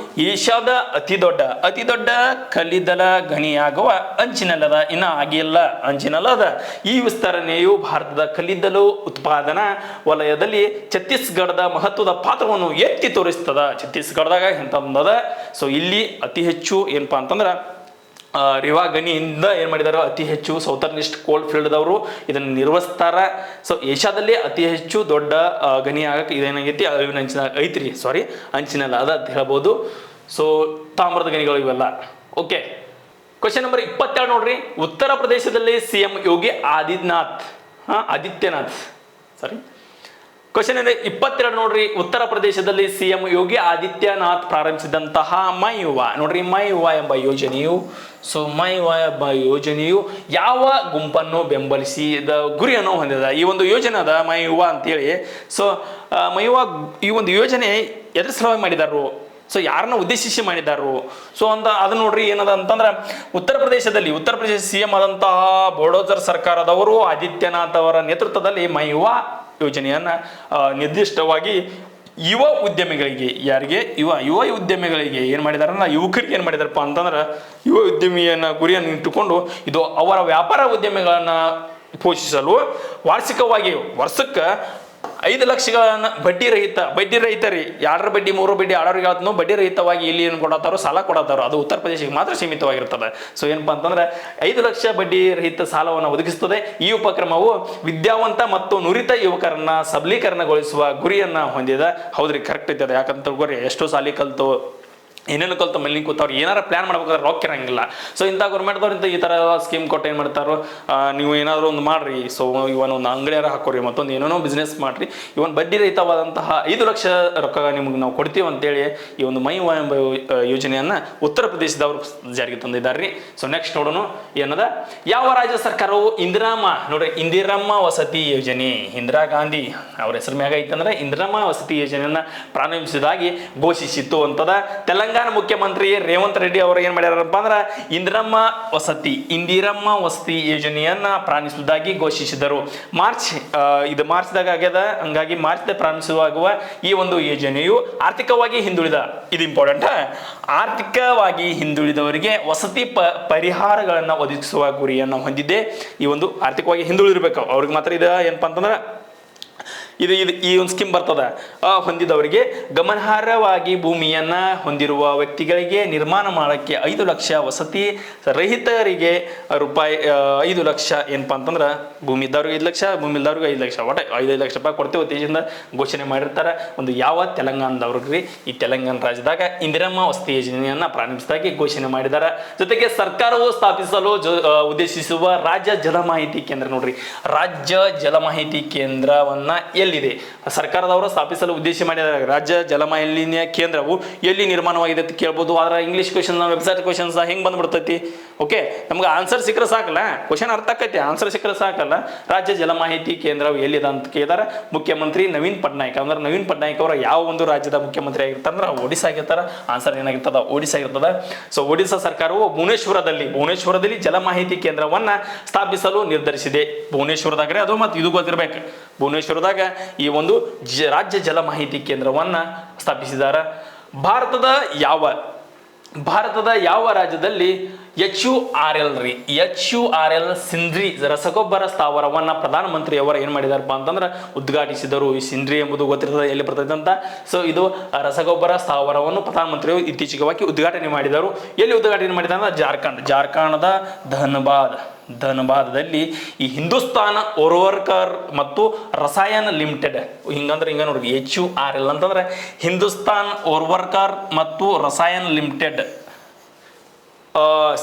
ಏಷ್ಯಾದ ಅತಿ ದೊಡ್ಡ ಕಲ್ಲಿದ್ದಲ ಗಣಿಯಾಗುವ ಅಂಚಿನಲ್ಲದ, ಇನ್ನ ಆಗಿಲ್ಲ, ಅಂಚಿನಲ್ಲದ. ಈ ವಿಸ್ತರಣೆಯು ಭಾರತದ ಕಲ್ಲಿದ್ದಲು ಉತ್ಪಾದನಾ ವಲಯದಲ್ಲಿ ಛತ್ತೀಸ್ಗಢದ ಮಹತ್ವದ ಪಾತ್ರವನ್ನು ಎತ್ತಿ ತೋರಿಸ್ತದ. ಛತ್ತೀಸ್ಗಢದಾಗ ಎಂತಂದದ. ಸೊ ಇಲ್ಲಿ ಅತಿ ಹೆಚ್ಚು ಏನಪ್ಪಾ ಅಂತಂದ್ರ ರೇವಾ ಗಣಿಯಿಂದ ಏನು ಮಾಡಿದಾರೋ ಅತಿ ಹೆಚ್ಚು ಸೌತರ್ನ್ ಈಸ್ಟ್ ಕೋಲ್ಡ್ ಫೀಲ್ಡ್ದವರು ಇದನ್ನು ನಿರ್ವಹಿಸ್ತಾರ. ಸೊ ಏಷ್ಯಾದಲ್ಲಿ ಅತಿ ಹೆಚ್ಚು ದೊಡ್ಡ ಗಣಿ ಆಗಕ್ಕೆ ಇದೇನಾಗೈತಿ, ಅಳಿವಿನ ಅಂಚಿನ ಐತ್ರಿ, ಅಂಚಿನಲ್ಲ ಅದ ಅಂತ ಹೇಳ್ಬೋದು. ಸೊ ತಾಮ್ರದ ಗಣಿಗಳು ಇವೆಲ್ಲ. ಓಕೆ, ಕ್ವಶನ್ ನಂಬರ್ 22 ನೋಡ್ರಿ. ಉತ್ತರ ಪ್ರದೇಶದಲ್ಲಿ CM ಯೋಗಿ ಆದಿತ್ಯನಾಥ್ ಕ್ವಶನ್ 22 ನೋಡ್ರಿ. ಉತ್ತರ ಪ್ರದೇಶದಲ್ಲಿ CM ಯೋಗಿ ಆದಿತ್ಯನಾಥ್ ಪ್ರಾರಂಭಿಸಿದಂತಹ ಮೈ ಯುವ ನೋಡ್ರಿ, ಮೈ ಯುವ ಎಂಬ ಯೋಜನೆಯು ಯಾವ ಗುಂಪನ್ನು ಬೆಂಬಲಿಸಿದ ಗುರಿಯನ್ನು ಹೊಂದಿದ? ಈ ಒಂದು ಯೋಜನೆ ಅದ ಮೈ ಯುವ ಅಂತೇಳಿ. ಸೊ ಮೈ ಯುವ ಈ ಒಂದು ಯೋಜನೆ ಎದ್ರ ಸಲುವಾಗಿ ಮಾಡಿದಾರು, ಸೊ ಯಾರನ್ನ ಉದ್ದೇಶಿಸಿ ಮಾಡಿದಾರು? ಸೊ ಅದು ನೋಡ್ರಿ ಏನದ ಅಂತಂದ್ರೆ ಉತ್ತರ ಪ್ರದೇಶ CM ಆದಂತಹ ಬೋಡೋಜರ್ ಸರ್ಕಾರದವರು ಆದಿತ್ಯನಾಥ್ ಅವರ ನೇತೃತ್ವದಲ್ಲಿ ಮೈ ಯುವ ಯೋಜನೆಯನ್ನ ನಿರ್ದಿಷ್ಟವಾಗಿ ಯುವ ಉದ್ಯಮಿಗಳಿಗೆ, ಯಾರಿಗೆ ಯುವ ಉದ್ಯಮಿಗಳಿಗೆ ಏನು ಮಾಡಿದಾರ, ಯುವಕರಿಗೆ ಏನು ಮಾಡಿದಾರಪ್ಪ ಅಂತಂದ್ರೆ ಯುವ ಉದ್ಯಮಿಯನ್ನ ಗುರಿಯನ್ನು ಇಟ್ಟುಕೊಂಡು ಇದು ಅವರ ವ್ಯಾಪಾರ ಉದ್ಯಮಿಗಳನ್ನ ಪೋಷಿಸಲು ವಾರ್ಷಿಕವಾಗಿ ವರ್ಷಕ್ಕೆ 5 ಲಕ್ಷಗಳನ್ನ ಬಡ್ಡಿ ರಹಿತ ರೀ, 2 ಬಡ್ಡಿ 3 ಬಡ್ಡಿ ಆಡೋರಿಗೆ ಆದ್ನು ಬಡ್ಡಿ ರಹಿತವಾಗಿ ಇಲ್ಲಿ ಏನು ಕೊಡತ್ತಾರೋ, ಸಾಲ ಕೊಡತ್ತಾರೋ, ಅದು ಉತ್ತರ ಪ್ರದೇಶಕ್ಕೆ ಮಾತ್ರ ಸೀಮಿತವಾಗಿರ್ತದೆ. ಸೊ ಏನಪ್ಪಾ ಅಂತಂದ್ರೆ 5 ಲಕ್ಷ ಬಡ್ಡಿ ರಹಿತ ಸಾಲವನ್ನು ಒದಗಿಸುತ್ತದೆ. ಈ ಉಪಕ್ರಮವು ವಿದ್ಯಾವಂತ ಮತ್ತು ನುರಿತ ಯುವಕರನ್ನ ಸಬಲೀಕರಣಗೊಳಿಸುವ ಗುರಿಯನ್ನ ಹೊಂದಿದೆ. ಹೌದ್ರಿ, ಕರೆಕ್ಟ್ ಇರ್ತದೆ. ಯಾಕಂತ ತಿಳ್ಕೊರಿ, ಎಷ್ಟೋ ಸಾಲಿ ಕಲ್ತು ಏನೇನು ಕಲ್ತು ಮಲ್ಲಿ ಕೂತವ್ರು ಏನಾರ ಪ್ಲಾನ್ ಮಾಡ್ಬೇಕಾದ್ರೆ ರೊಕ್ಕ ಇರಂಗಿಲ್ಲ. ಸೊ ಇಂಥ ಗೌರ್ಮೆಂಟ್ದವ್ರಿಂದ ಈ ಥರ ಸ್ಕೀಮ್ ಕೊಟ್ಟು ಏನು ಮಾಡ್ತಾರೋ, ನೀವು ಏನಾದರೂ ಒಂದು ಮಾಡ್ರಿ, ಸೊ ಇವನ್ ಒಂದು ಅಂಗಡಿಯಾರ ಹಾಕೋರಿ, ಮತ್ತೊಂದು ಏನೇನೋ ಬಿಸ್ನೆಸ್ ಮಾಡ್ರಿ, ಇವನ್ ಬಡ್ಡಿ ರಹಿತವಾದಂತಹ 5 ಲಕ್ಷ ರೊಕ್ಕ ನಿಮ್ಗೆ ನಾವು ಕೊಡ್ತೀವಿ ಅಂತೇಳಿ ಈ ಒಂದು ಮೈ ಯುವ ಎಂಬ ಯೋಜನೆಯನ್ನ ಉತ್ತರ ಪ್ರದೇಶದವರು ಜಾರಿಗೆ ತಂದಿದ್ದಾರೆ ರೀ. ಸೊ ನೆಕ್ಸ್ಟ್ ನೋಡೋಣ ಏನದ. ಯಾವ ರಾಜ್ಯ ಸರ್ಕಾರವು ಇಂದಿರಮ್ಮ ವಸತಿ ಯೋಜನೆ, ಇಂದಿರಾ ಗಾಂಧಿ ಅವ್ರ ಹೆಸರು ಮ್ಯಾಗ ಐತಂದ್ರೆ ಇಂದಿರಮ್ಮ ವಸತಿ ಯೋಜನೆಯನ್ನ ಪ್ರಾರಂಭಿಸಿದಾಗಿ ಘೋಷಿಸಿತ್ತು ಅಂತದ. ತೆಲಂಗಾಣ ಮುಖ್ಯಮಂತ್ರಿ ರೇವಂತ್ ರೆಡ್ಡಿ ಅವರು ಏನ್ ಮಾಡ್ಯಾರಪ್ಪ ಅಂದ್ರೆ ಇಂದಿರಮ್ಮ ವಸತಿ ಯೋಜನೆಯನ್ನ ಪ್ರಾರಂಭಿಸುವುದಾಗಿ ಘೋಷಿಸಿದರು. ಮಾರ್ಚ್ದಾಗ ಆಗ್ಯದ. ಹಂಗಾಗಿ ಮಾರ್ಚ್ದ ಪ್ರಾರಂಭಿಸುವಾಗ ಈ ಒಂದು ಯೋಜನೆಯು ಆರ್ಥಿಕವಾಗಿ ಹಿಂದುಳಿದ, ಇದು ಇಂಪಾರ್ಟೆಂಟ್, ಆರ್ಥಿಕವಾಗಿ ಹಿಂದುಳಿದವರಿಗೆ ವಸತಿ ಪರಿಹಾರಗಳನ್ನ ಒದಗಿಸುವ ಗುರಿಯನ್ನು ಹೊಂದಿದೆ. ಈ ಒಂದು ಆರ್ಥಿಕವಾಗಿ ಹಿಂದುಳಿದಿರ್ಬೇಕು ಅವ್ರಿಗೆ ಮಾತ್ರ ಇದು ಏನಪ್ಪಾ ಅಂತಂದ್ರೆ ಈ ಒಂದು ಸ್ಕೀಮ್ ಬರ್ತದ. ಹೊಂದಿದವರಿಗೆ ಗಮನಾರ್ಹವಾಗಿ ಭೂಮಿಯನ್ನ ಹೊಂದಿರುವ ವ್ಯಕ್ತಿಗಳಿಗೆ ನಿರ್ಮಾಣ ಮಾಡಕ್ಕೆ 5 ಲಕ್ಷ, ವಸತಿ ರಹಿತರಿಗೆ ರೂಪಾಯಿ 5 ಲಕ್ಷ, ಏನಪ್ಪಾ ಅಂತಂದ್ರೆ ಭೂಮಿ ಇದ್ದವ್ರಿಗೆ 5 ಲಕ್ಷ, ಭೂಮಿ ಇಲ್ದವ್ರಿಗೆ 5 ಲಕ್ಷ, ಒಟ್ಟು 5 ಲಕ್ಷ ರೂಪಾಯಿ ಕೊಡ್ತೇವೆ ಉದ್ದೇಶದಿಂದ ಘೋಷಣೆ ಮಾಡಿರ್ತಾರೆ. ಒಂದು ಯಾವ ತೆಲಂಗಾಣದವ್ರಿಗೆ, ಈ ತೆಲಂಗಾಣ ರಾಜ್ಯದಾಗ ಇಂದಿರಮ್ಮ ವಸತಿ ಯೋಜನೆಯನ್ನ ಪ್ರಾರಂಭಿಸಿದಾಗಿ ಘೋಷಣೆ ಮಾಡಿದ್ದಾರೆ. ಜೊತೆಗೆ ಸರ್ಕಾರವು ಸ್ಥಾಪಿಸಲು ಉದ್ದೇಶಿಸುವ ರಾಜ್ಯ ಜಲ ಮಾಹಿತಿ ಕೇಂದ್ರ ನೋಡ್ರಿ, ರಾಜ್ಯ ಜಲ ಮಾಹಿತಿ ಕೇಂದ್ರವನ್ನ ಎಲ್ಲಿದೆ? ಸರ್ಕಾರದವರು ಸ್ಥಾಪಿಸಲು ಉದ್ದೇಶ ಮಾಡಿದ ರಾಜ್ಯ ಜಲಮಾಲಿನ್ಯ ಕೇಂದ್ರವು ಎಲ್ಲಿ ನಿರ್ಮಾಣವಾಗಿದೆ ಅಂತ ಕೇಳ್ಬೋದು. ಆದ್ರೆ ಇಂಗ್ಲೀಷ್ ಕ್ವಶನ್ ವೆಬ್ಸೈಟ್ ಕ್ವಶನ್ಸ್ ಹೆಂಗೆ ಬಂದ್ಬಿಡ್ತೈತಿ? ಓಕೆ, ನಮ್ಗೆ ಆನ್ಸರ್ ಸಿಕ್ಕರೆ ಸಾಕಲ್ಲ, ಕ್ವಶನ್ ಅರ್ಥ ಆಕೈತಿ, ಆನ್ಸರ್ ಸಿಕ್ಕರೆ ಸಾಕಲ್ಲ. ರಾಜ್ಯ ಜಲಮಾಹಿತಿ ಕೇಂದ್ರವು ಎಲ್ಲಿದೆ ಅಂತ ಕೇಳಿದಾರೆ ಮುಖ್ಯಮಂತ್ರಿ ನವೀನ್ ಪಟ್ನಾಯಕ್. ಅಂದ್ರೆ ನವೀನ್ ಪಟ್ನಾಯಕ್ ಅವರ ಯಾವ ಒಂದು ರಾಜ್ಯದ ಮುಖ್ಯಮಂತ್ರಿ ಆಗಿರ್ತಾರೆ ಅಂದ್ರೆ ಒಡಿಶಾ ಆಗಿರ್ತಾರ. ಆನ್ಸರ್ ಏನಾಗಿರ್ತದ? ಒಡಿಶಾ ಆಗಿರ್ತದ. ಸೊ ಒಡಿಶಾ ಸರ್ಕಾರವು ಭುವನೇಶ್ವರದಲ್ಲಿ ಜಲಮಾಹಿತಿ ಕೇಂದ್ರವನ್ನ ಸ್ಥಾಪಿಸಲು ನಿರ್ಧರಿಸಿದೆ. ಭುವನೇಶ್ವರದಾಗ್ರೆ ಅದು ಮತ್ತು ಇದು ಗೊತ್ತಿರ್ಬೇಕು. ಭುವನೇಶ್ವರದಾಗ ಈ ಒಂದು ರಾಜ್ಯ ಜಲಮಾಹಿತಿ ಕೇಂದ್ರವನ್ನ ಸ್ಥಾಪಿಸಿದಾರ. ಭಾರತದ ಯಾವ ರಾಜ್ಯದಲ್ಲಿ HURL ಸಿಂಧ್ರಿ ರಸಗೊಬ್ಬರ ಸ್ಥಾವರವನ್ನ ಪ್ರಧಾನಮಂತ್ರಿಯವರು ಏನ್ ಮಾಡಿದಾರಪ್ಪ ಅಂತಂದ್ರೆ ಉದ್ಘಾಟಿಸಿದರು. ಈ ಸಿಂಧ್ರಿ ಎಂಬುದು ಗೊತ್ತಿರ್ತದೆ ಎಲ್ಲಿ ಬರ್ತದೆ ಅಂತ. ಸೊ ಇದು ರಸಗೊಬ್ಬರ ಸ್ಥಾವರವನ್ನು ಪ್ರಧಾನಮಂತ್ರಿಯವರು ಇತ್ತೀಚೆಗೆ ಉದ್ಘಾಟನೆ ಮಾಡಿದರು. ಎಲ್ಲಿ ಉದ್ಘಾಟನೆ ಮಾಡಿದ್ದಾರೆ ಅಂದ್ರೆ ಜಾರ್ಖಂಡ್ದ ಧನಬಾದದಲ್ಲಿ ಈ ಹಿಂದೂಸ್ತಾನ್ ಓರ್ವರ್ಕರ್ ಮತ್ತು ರಸಾಯನ ಲಿಮಿಟೆಡ್ ಹಿಂಗ ನೋಡಿ HURL ಅಂತಂದ್ರೆ ಹಿಂದೂಸ್ತಾನ್ ಓರ್ವರ್ಕರ್ ಮತ್ತು ರಸಾಯನ ಲಿಮಿಟೆಡ್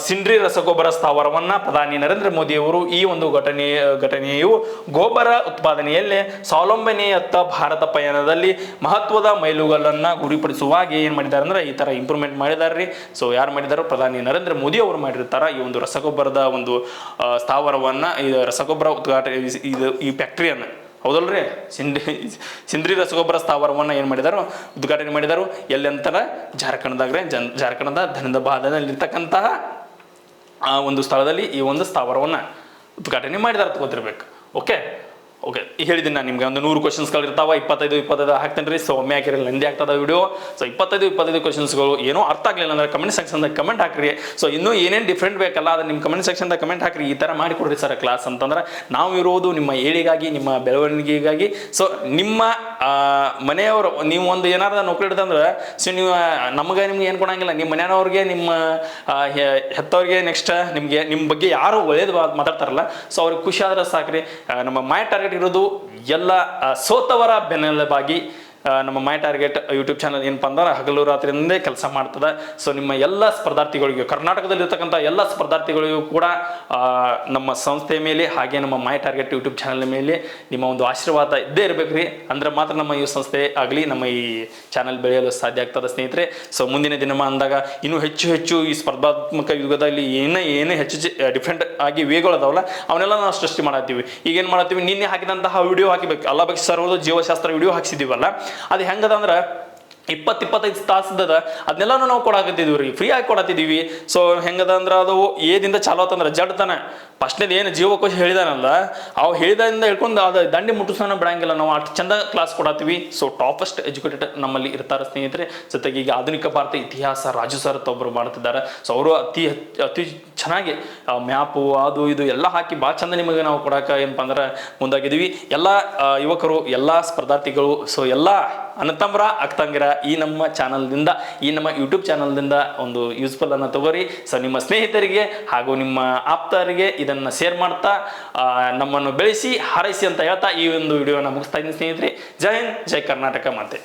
ಸಿಂಡ್ರಿ ರಸಗೊಬ್ಬರ ಸ್ಥಾವರವನ್ನ ಪ್ರಧಾನಿ ನರೇಂದ್ರ ಮೋದಿ ಅವರು ಈ ಒಂದು ಘಟನೆಯು ಗೊಬ್ಬರ ಉತ್ಪಾದನೆಯಲ್ಲಿ ಸ್ವಾವಲಂಬನೆಯತ್ತ ಭಾರತ ಪಯಣದಲ್ಲಿ ಮಹತ್ವದ ಮೈಲುಗಲ್ಲನ್ನ ಗುರಿಪಡಿಸುವಾಗಿ ಏನ್ ಮಾಡಿದ್ದಾರೆ ಅಂದ್ರೆ ಈ ತರ ಇಂಪ್ರೂವ್ಮೆಂಟ್ ಮಾಡಿದಾರ್ರಿ. ಸೊ ಯಾರು ಮಾಡಿದಾರೋ? ಪ್ರಧಾನಿ ನರೇಂದ್ರ ಮೋದಿ ಅವರು ಮಾಡಿರ್ತಾರ. ಈ ಒಂದು ರಸಗೊಬ್ಬರದ ಒಂದು ಸ್ಥಾವರವನ್ನ, ಈ ರಸಗೊಬ್ಬರ ಉದ್ಘಾಟನೆ ಈ ಫ್ಯಾಕ್ಟ್ರಿಯನ್ನ, ಹೌದಲ್ರಿ, ಸಿಂಧ್ರಿ ರಸಗೊಬ್ಬರ ಸ್ಥಾವರವನ್ನು ಏನು ಮಾಡಿದಾರೋ ಉದ್ಘಾಟನೆ ಮಾಡಿದಾರು. ಎಲ್ಲಿ ಅಂತಾರ? ಜಾರ್ಖಂಡ್ದ ಧನಬಾದಲ್ಲಿರ್ತಕ್ಕಂತಹ ಆ ಒಂದು ಸ್ಥಳದಲ್ಲಿ ಈ ಒಂದು ಸ್ಥಾವರವನ್ನು ಉದ್ಘಾಟನೆ ಮಾಡಿದಾರ ಗೊತ್ತಿರ್ಬೇಕು. ಓಕೆ, ಹೇಳಿದ್ದೀನಿ ನಾನು ನಿಮ್ಗೆ ಒಂದು 100 ಕ್ವಶನ್ಸ್ಗಳು ಇರ್ತಾವ. 25 ಹಾಕ್ತೇನೆ ರೀ. ಸೊ ಒಮ್ಮೆ ಹಾಕಿರಿ, ನಂದಿ ಆಗ್ತದ ವಿಡಿಯೋ. ಸೊ 25 ಕ್ವಶನ್ಸ್ಗಳು ಏನೋ ಅರ್ಥ ಆಗಲಿಲ್ಲ ಅಂದ್ರೆ ಕಮೆಂಟ್ ಸೆಕ್ಷನ್ದಾಗ ಕಮೆಂಟ್ ಹಾಕ್ರಿ. ಸೊ ಇನ್ನೂ ಏನೇನು ಡಿಫ್ರೆಂಟ್ ಬೇಕಲ್ಲ ಅದು ನಿಮ್ಮ ಕಮೆಂಟ್ ಸೆಕ್ಷನ್ದಾಗ ಕಮೆಂಟ್ ಹಾಕ್ರಿ. ಈ ಥರ ಮಾಡಿಕೊಡ್ರಿ ಸರ್ ಕ್ಲಾಸ್ ಅಂತಂದ್ರೆ ನಾವು ಇರೋದು ನಿಮ್ಮ ಏಳಿಗಾಗಿ, ನಿಮ್ಮ ಬೆಳವಣಿಗೆಗಾಗಿ. ಸೊ ನಿಮ್ಮ ಮನೆಯವರು, ನೀವು ಒಂದು ಏನಾರ ನೌಕರಿ ಹಿಡಿದಂದ್ರೆ ಸೊ ನೀವು ನಿಮ್ಗೆ ಏನು ಕೊಡಂಗಿಲ್ಲ, ನಿಮ್ಮ ಮನೆಯವ್ರಿಗೆ, ನಿಮ್ಮ ಹೆತ್ತವ್ರಿಗೆ, ನೆಕ್ಸ್ಟ್ ನಿಮ್ಮ ಬಗ್ಗೆ ಯಾರು ಒಳ್ಳೇದು ಮಾತಾಡ್ತಾರಲ್ಲ ಸೊ ಅವ್ರಿಗೆ ಖುಷಿ ಆದ್ರೆ ಸಾಕ್ರಿ. ನಮ್ಮ ಮೈ ಟಾರ್ಗೆಟ್ ಇರೋದು ಎಲ್ಲ ಸೋತವರ ಬೆನ್ನೆಲುಬಾಗಿ ನಮ್ಮ ಮೈ ಟಾರ್ಗೆಟ್ ಯೂಟ್ಯೂಬ್ ಚಾನಲ್ ಏನಪ್ಪ ಅಂದ್ರೆ ಹಗಲು ರಾತ್ರಿಯಿಂದೇ ಕೆಲಸ ಮಾಡ್ತದೆ. ಸೊ ನಿಮ್ಮ ಎಲ್ಲ ಸ್ಪರ್ಧಾರ್ಥಿಗಳಿಗೂ, ಕರ್ನಾಟಕದಲ್ಲಿರ್ತಕ್ಕಂಥ ಎಲ್ಲ ಸ್ಪರ್ಧಾರ್ಥಿಗಳಿಗೂ ಕೂಡ ನಮ್ಮ ಸಂಸ್ಥೆಯ ಮೇಲೆ ಹಾಗೆ ನಮ್ಮ ಮೈ ಟಾರ್ಗೆಟ್ ಯೂಟ್ಯೂಬ್ ಚಾನಲ್ ಮೇಲೆ ನಿಮ್ಮ ಒಂದು ಆಶೀರ್ವಾದ ಇದ್ದೇ ಇರಬೇಕು ರೀ. ಅಂದ್ರೆ ಮಾತ್ರ ನಮ್ಮ ಈ ಸಂಸ್ಥೆ ಆಗಲಿ ನಮ್ಮ ಈ ಚಾನಲ್ ಬೆಳೆಯಲು ಸಾಧ್ಯ ಆಗ್ತದೆ ಸ್ನೇಹಿತರೆ. ಸೊ ಮುಂದಿನ ದಿನಮಾನದಾಗ ಇನ್ನೂ ಹೆಚ್ಚು ಈ ಸ್ಪರ್ಧಾತ್ಮಕ ಯುಗದಲ್ಲಿ ಏನೇ ಹೆಚ್ಚು ಡಿಫ್ರೆಂಟ್ ಆಗಿ ವೇಗಳು ಅದಾವಲ್ಲ ಅವನ್ನೆಲ್ಲ ನಾವು ಸೃಷ್ಟಿ ಮಾಡತ್ತೀವಿ. ಈಗ ಏನು ಮಾಡತ್ತೀವಿ? ನಿನ್ನೆ ಹಾಕಿದಂತಹ ವಿಡಿಯೋ ಹಾಕಿಬೇಕು, ಅಲ್ಲಾಬಕ್ಷಿ ಸರ್ ಅವ್ರದ್ದು ಜೀವಶಾಸ್ತ್ರ ವಿಡಿಯೋ ಹಾಕ್ಸಿದೀವಲ್ಲ, ಅದು ಹೆಂಗದ ಅಂದ್ರೆ 20-25 ತಾಸದ ಅದನ್ನೆಲ್ಲನೂ ನಾವು ಕೊಡಾಕತ್ತಿದ್ವಿ ರೀ, ಫ್ರೀ ಆಗಿ ಕೊಡತ್ತಿದ್ದೀವಿ. ಸೊ ಹೆಂಗದ ಅಂದ್ರೆ ಅದು ಏದಿಂದ ಚಾಲು ಆತಂದ್ರೆ ಜಡ್ತಾನೆ ಫಸ್ಟ್ನೇದು ಏನು ಜೀವಕೋಶ ಹೇಳಿದಾನಲ್ಲ ಅವು ಹೇಳಿದಿಂದ ಹೇಳ್ಕೊಂಡು ಅದು ದಂಡಿ ಮುಟ್ಟಿಸೋಣ ಬಿಡಂಗಿಲ್ಲ. ನಾವು ಅಷ್ಟು ಚಂದ ಕ್ಲಾಸ್ ಕೊಡತ್ತೀವಿ. ಸೊ ಟಾಪೆಸ್ಟ್ ಎಜುಕೇಟೆಡ್ ನಮ್ಮಲ್ಲಿ ಇರ್ತಾರೆ ಸ್ನೇಹಿತರೆ. ಜೊತೆಗೆ ಈಗ ಆಧುನಿಕ ಭಾರತ ಇತಿಹಾಸ ರಾಜು ಸರ್ ಒಬ್ಬರು ಮಾಡ್ತಿದ್ದಾರೆ. ಸೊ ಅವರು ಅತಿ ಚೆನ್ನಾಗಿ ಮ್ಯಾಪು ಅದು ಇದು ಎಲ್ಲ ಹಾಕಿ ಭಾಳ ಚಂದ ನಿಮಗೆ ನಾವು ಕೊಡೋಕೆ ಏನಪ್ಪ ಅಂದ್ರೆ ಮುಂದಾಗಿದ್ದೀವಿ. ಎಲ್ಲ ಯುವಕರು, ಎಲ್ಲ ಸ್ಪರ್ಧಾರ್ಥಿಗಳು, ಸೊ ಎಲ್ಲ ಅಣ್ಣತಮ್ಮರ ಅಕ್ಕತಂಗಿರ ಈ ನಮ್ಮ ಚಾನಲ್ದಿಂದ, ಈ ನಮ್ಮ ಯೂಟ್ಯೂಬ್ ಚಾನಲ್ದಿಂದ ಒಂದು ಯೂಸ್ಫುಲ್ ಅನ್ನು ತಗೋರಿ. ಸೊ ನಿಮ್ಮ ಸ್ನೇಹಿತರಿಗೆ ಹಾಗೂ ನಿಮ್ಮ ಆಪ್ತರಿಗೆ ಇದನ್ನು ಶೇರ್ ಮಾಡ್ತಾ ನಮ್ಮನ್ನು ಬೆಳೆಸಿ ಹಾರೈಸಿ ಅಂತ ಹೇಳ್ತಾ ಈ ಒಂದು ವಿಡಿಯೋನ ಮುಗಿಸ್ತಾ ಇದ್ದೀನಿ ಸ್ನೇಹಿತರೆ. ಜೈ ಹಿಂದ್, ಜೈ ಕರ್ನಾಟಕ ಮಾತೆ.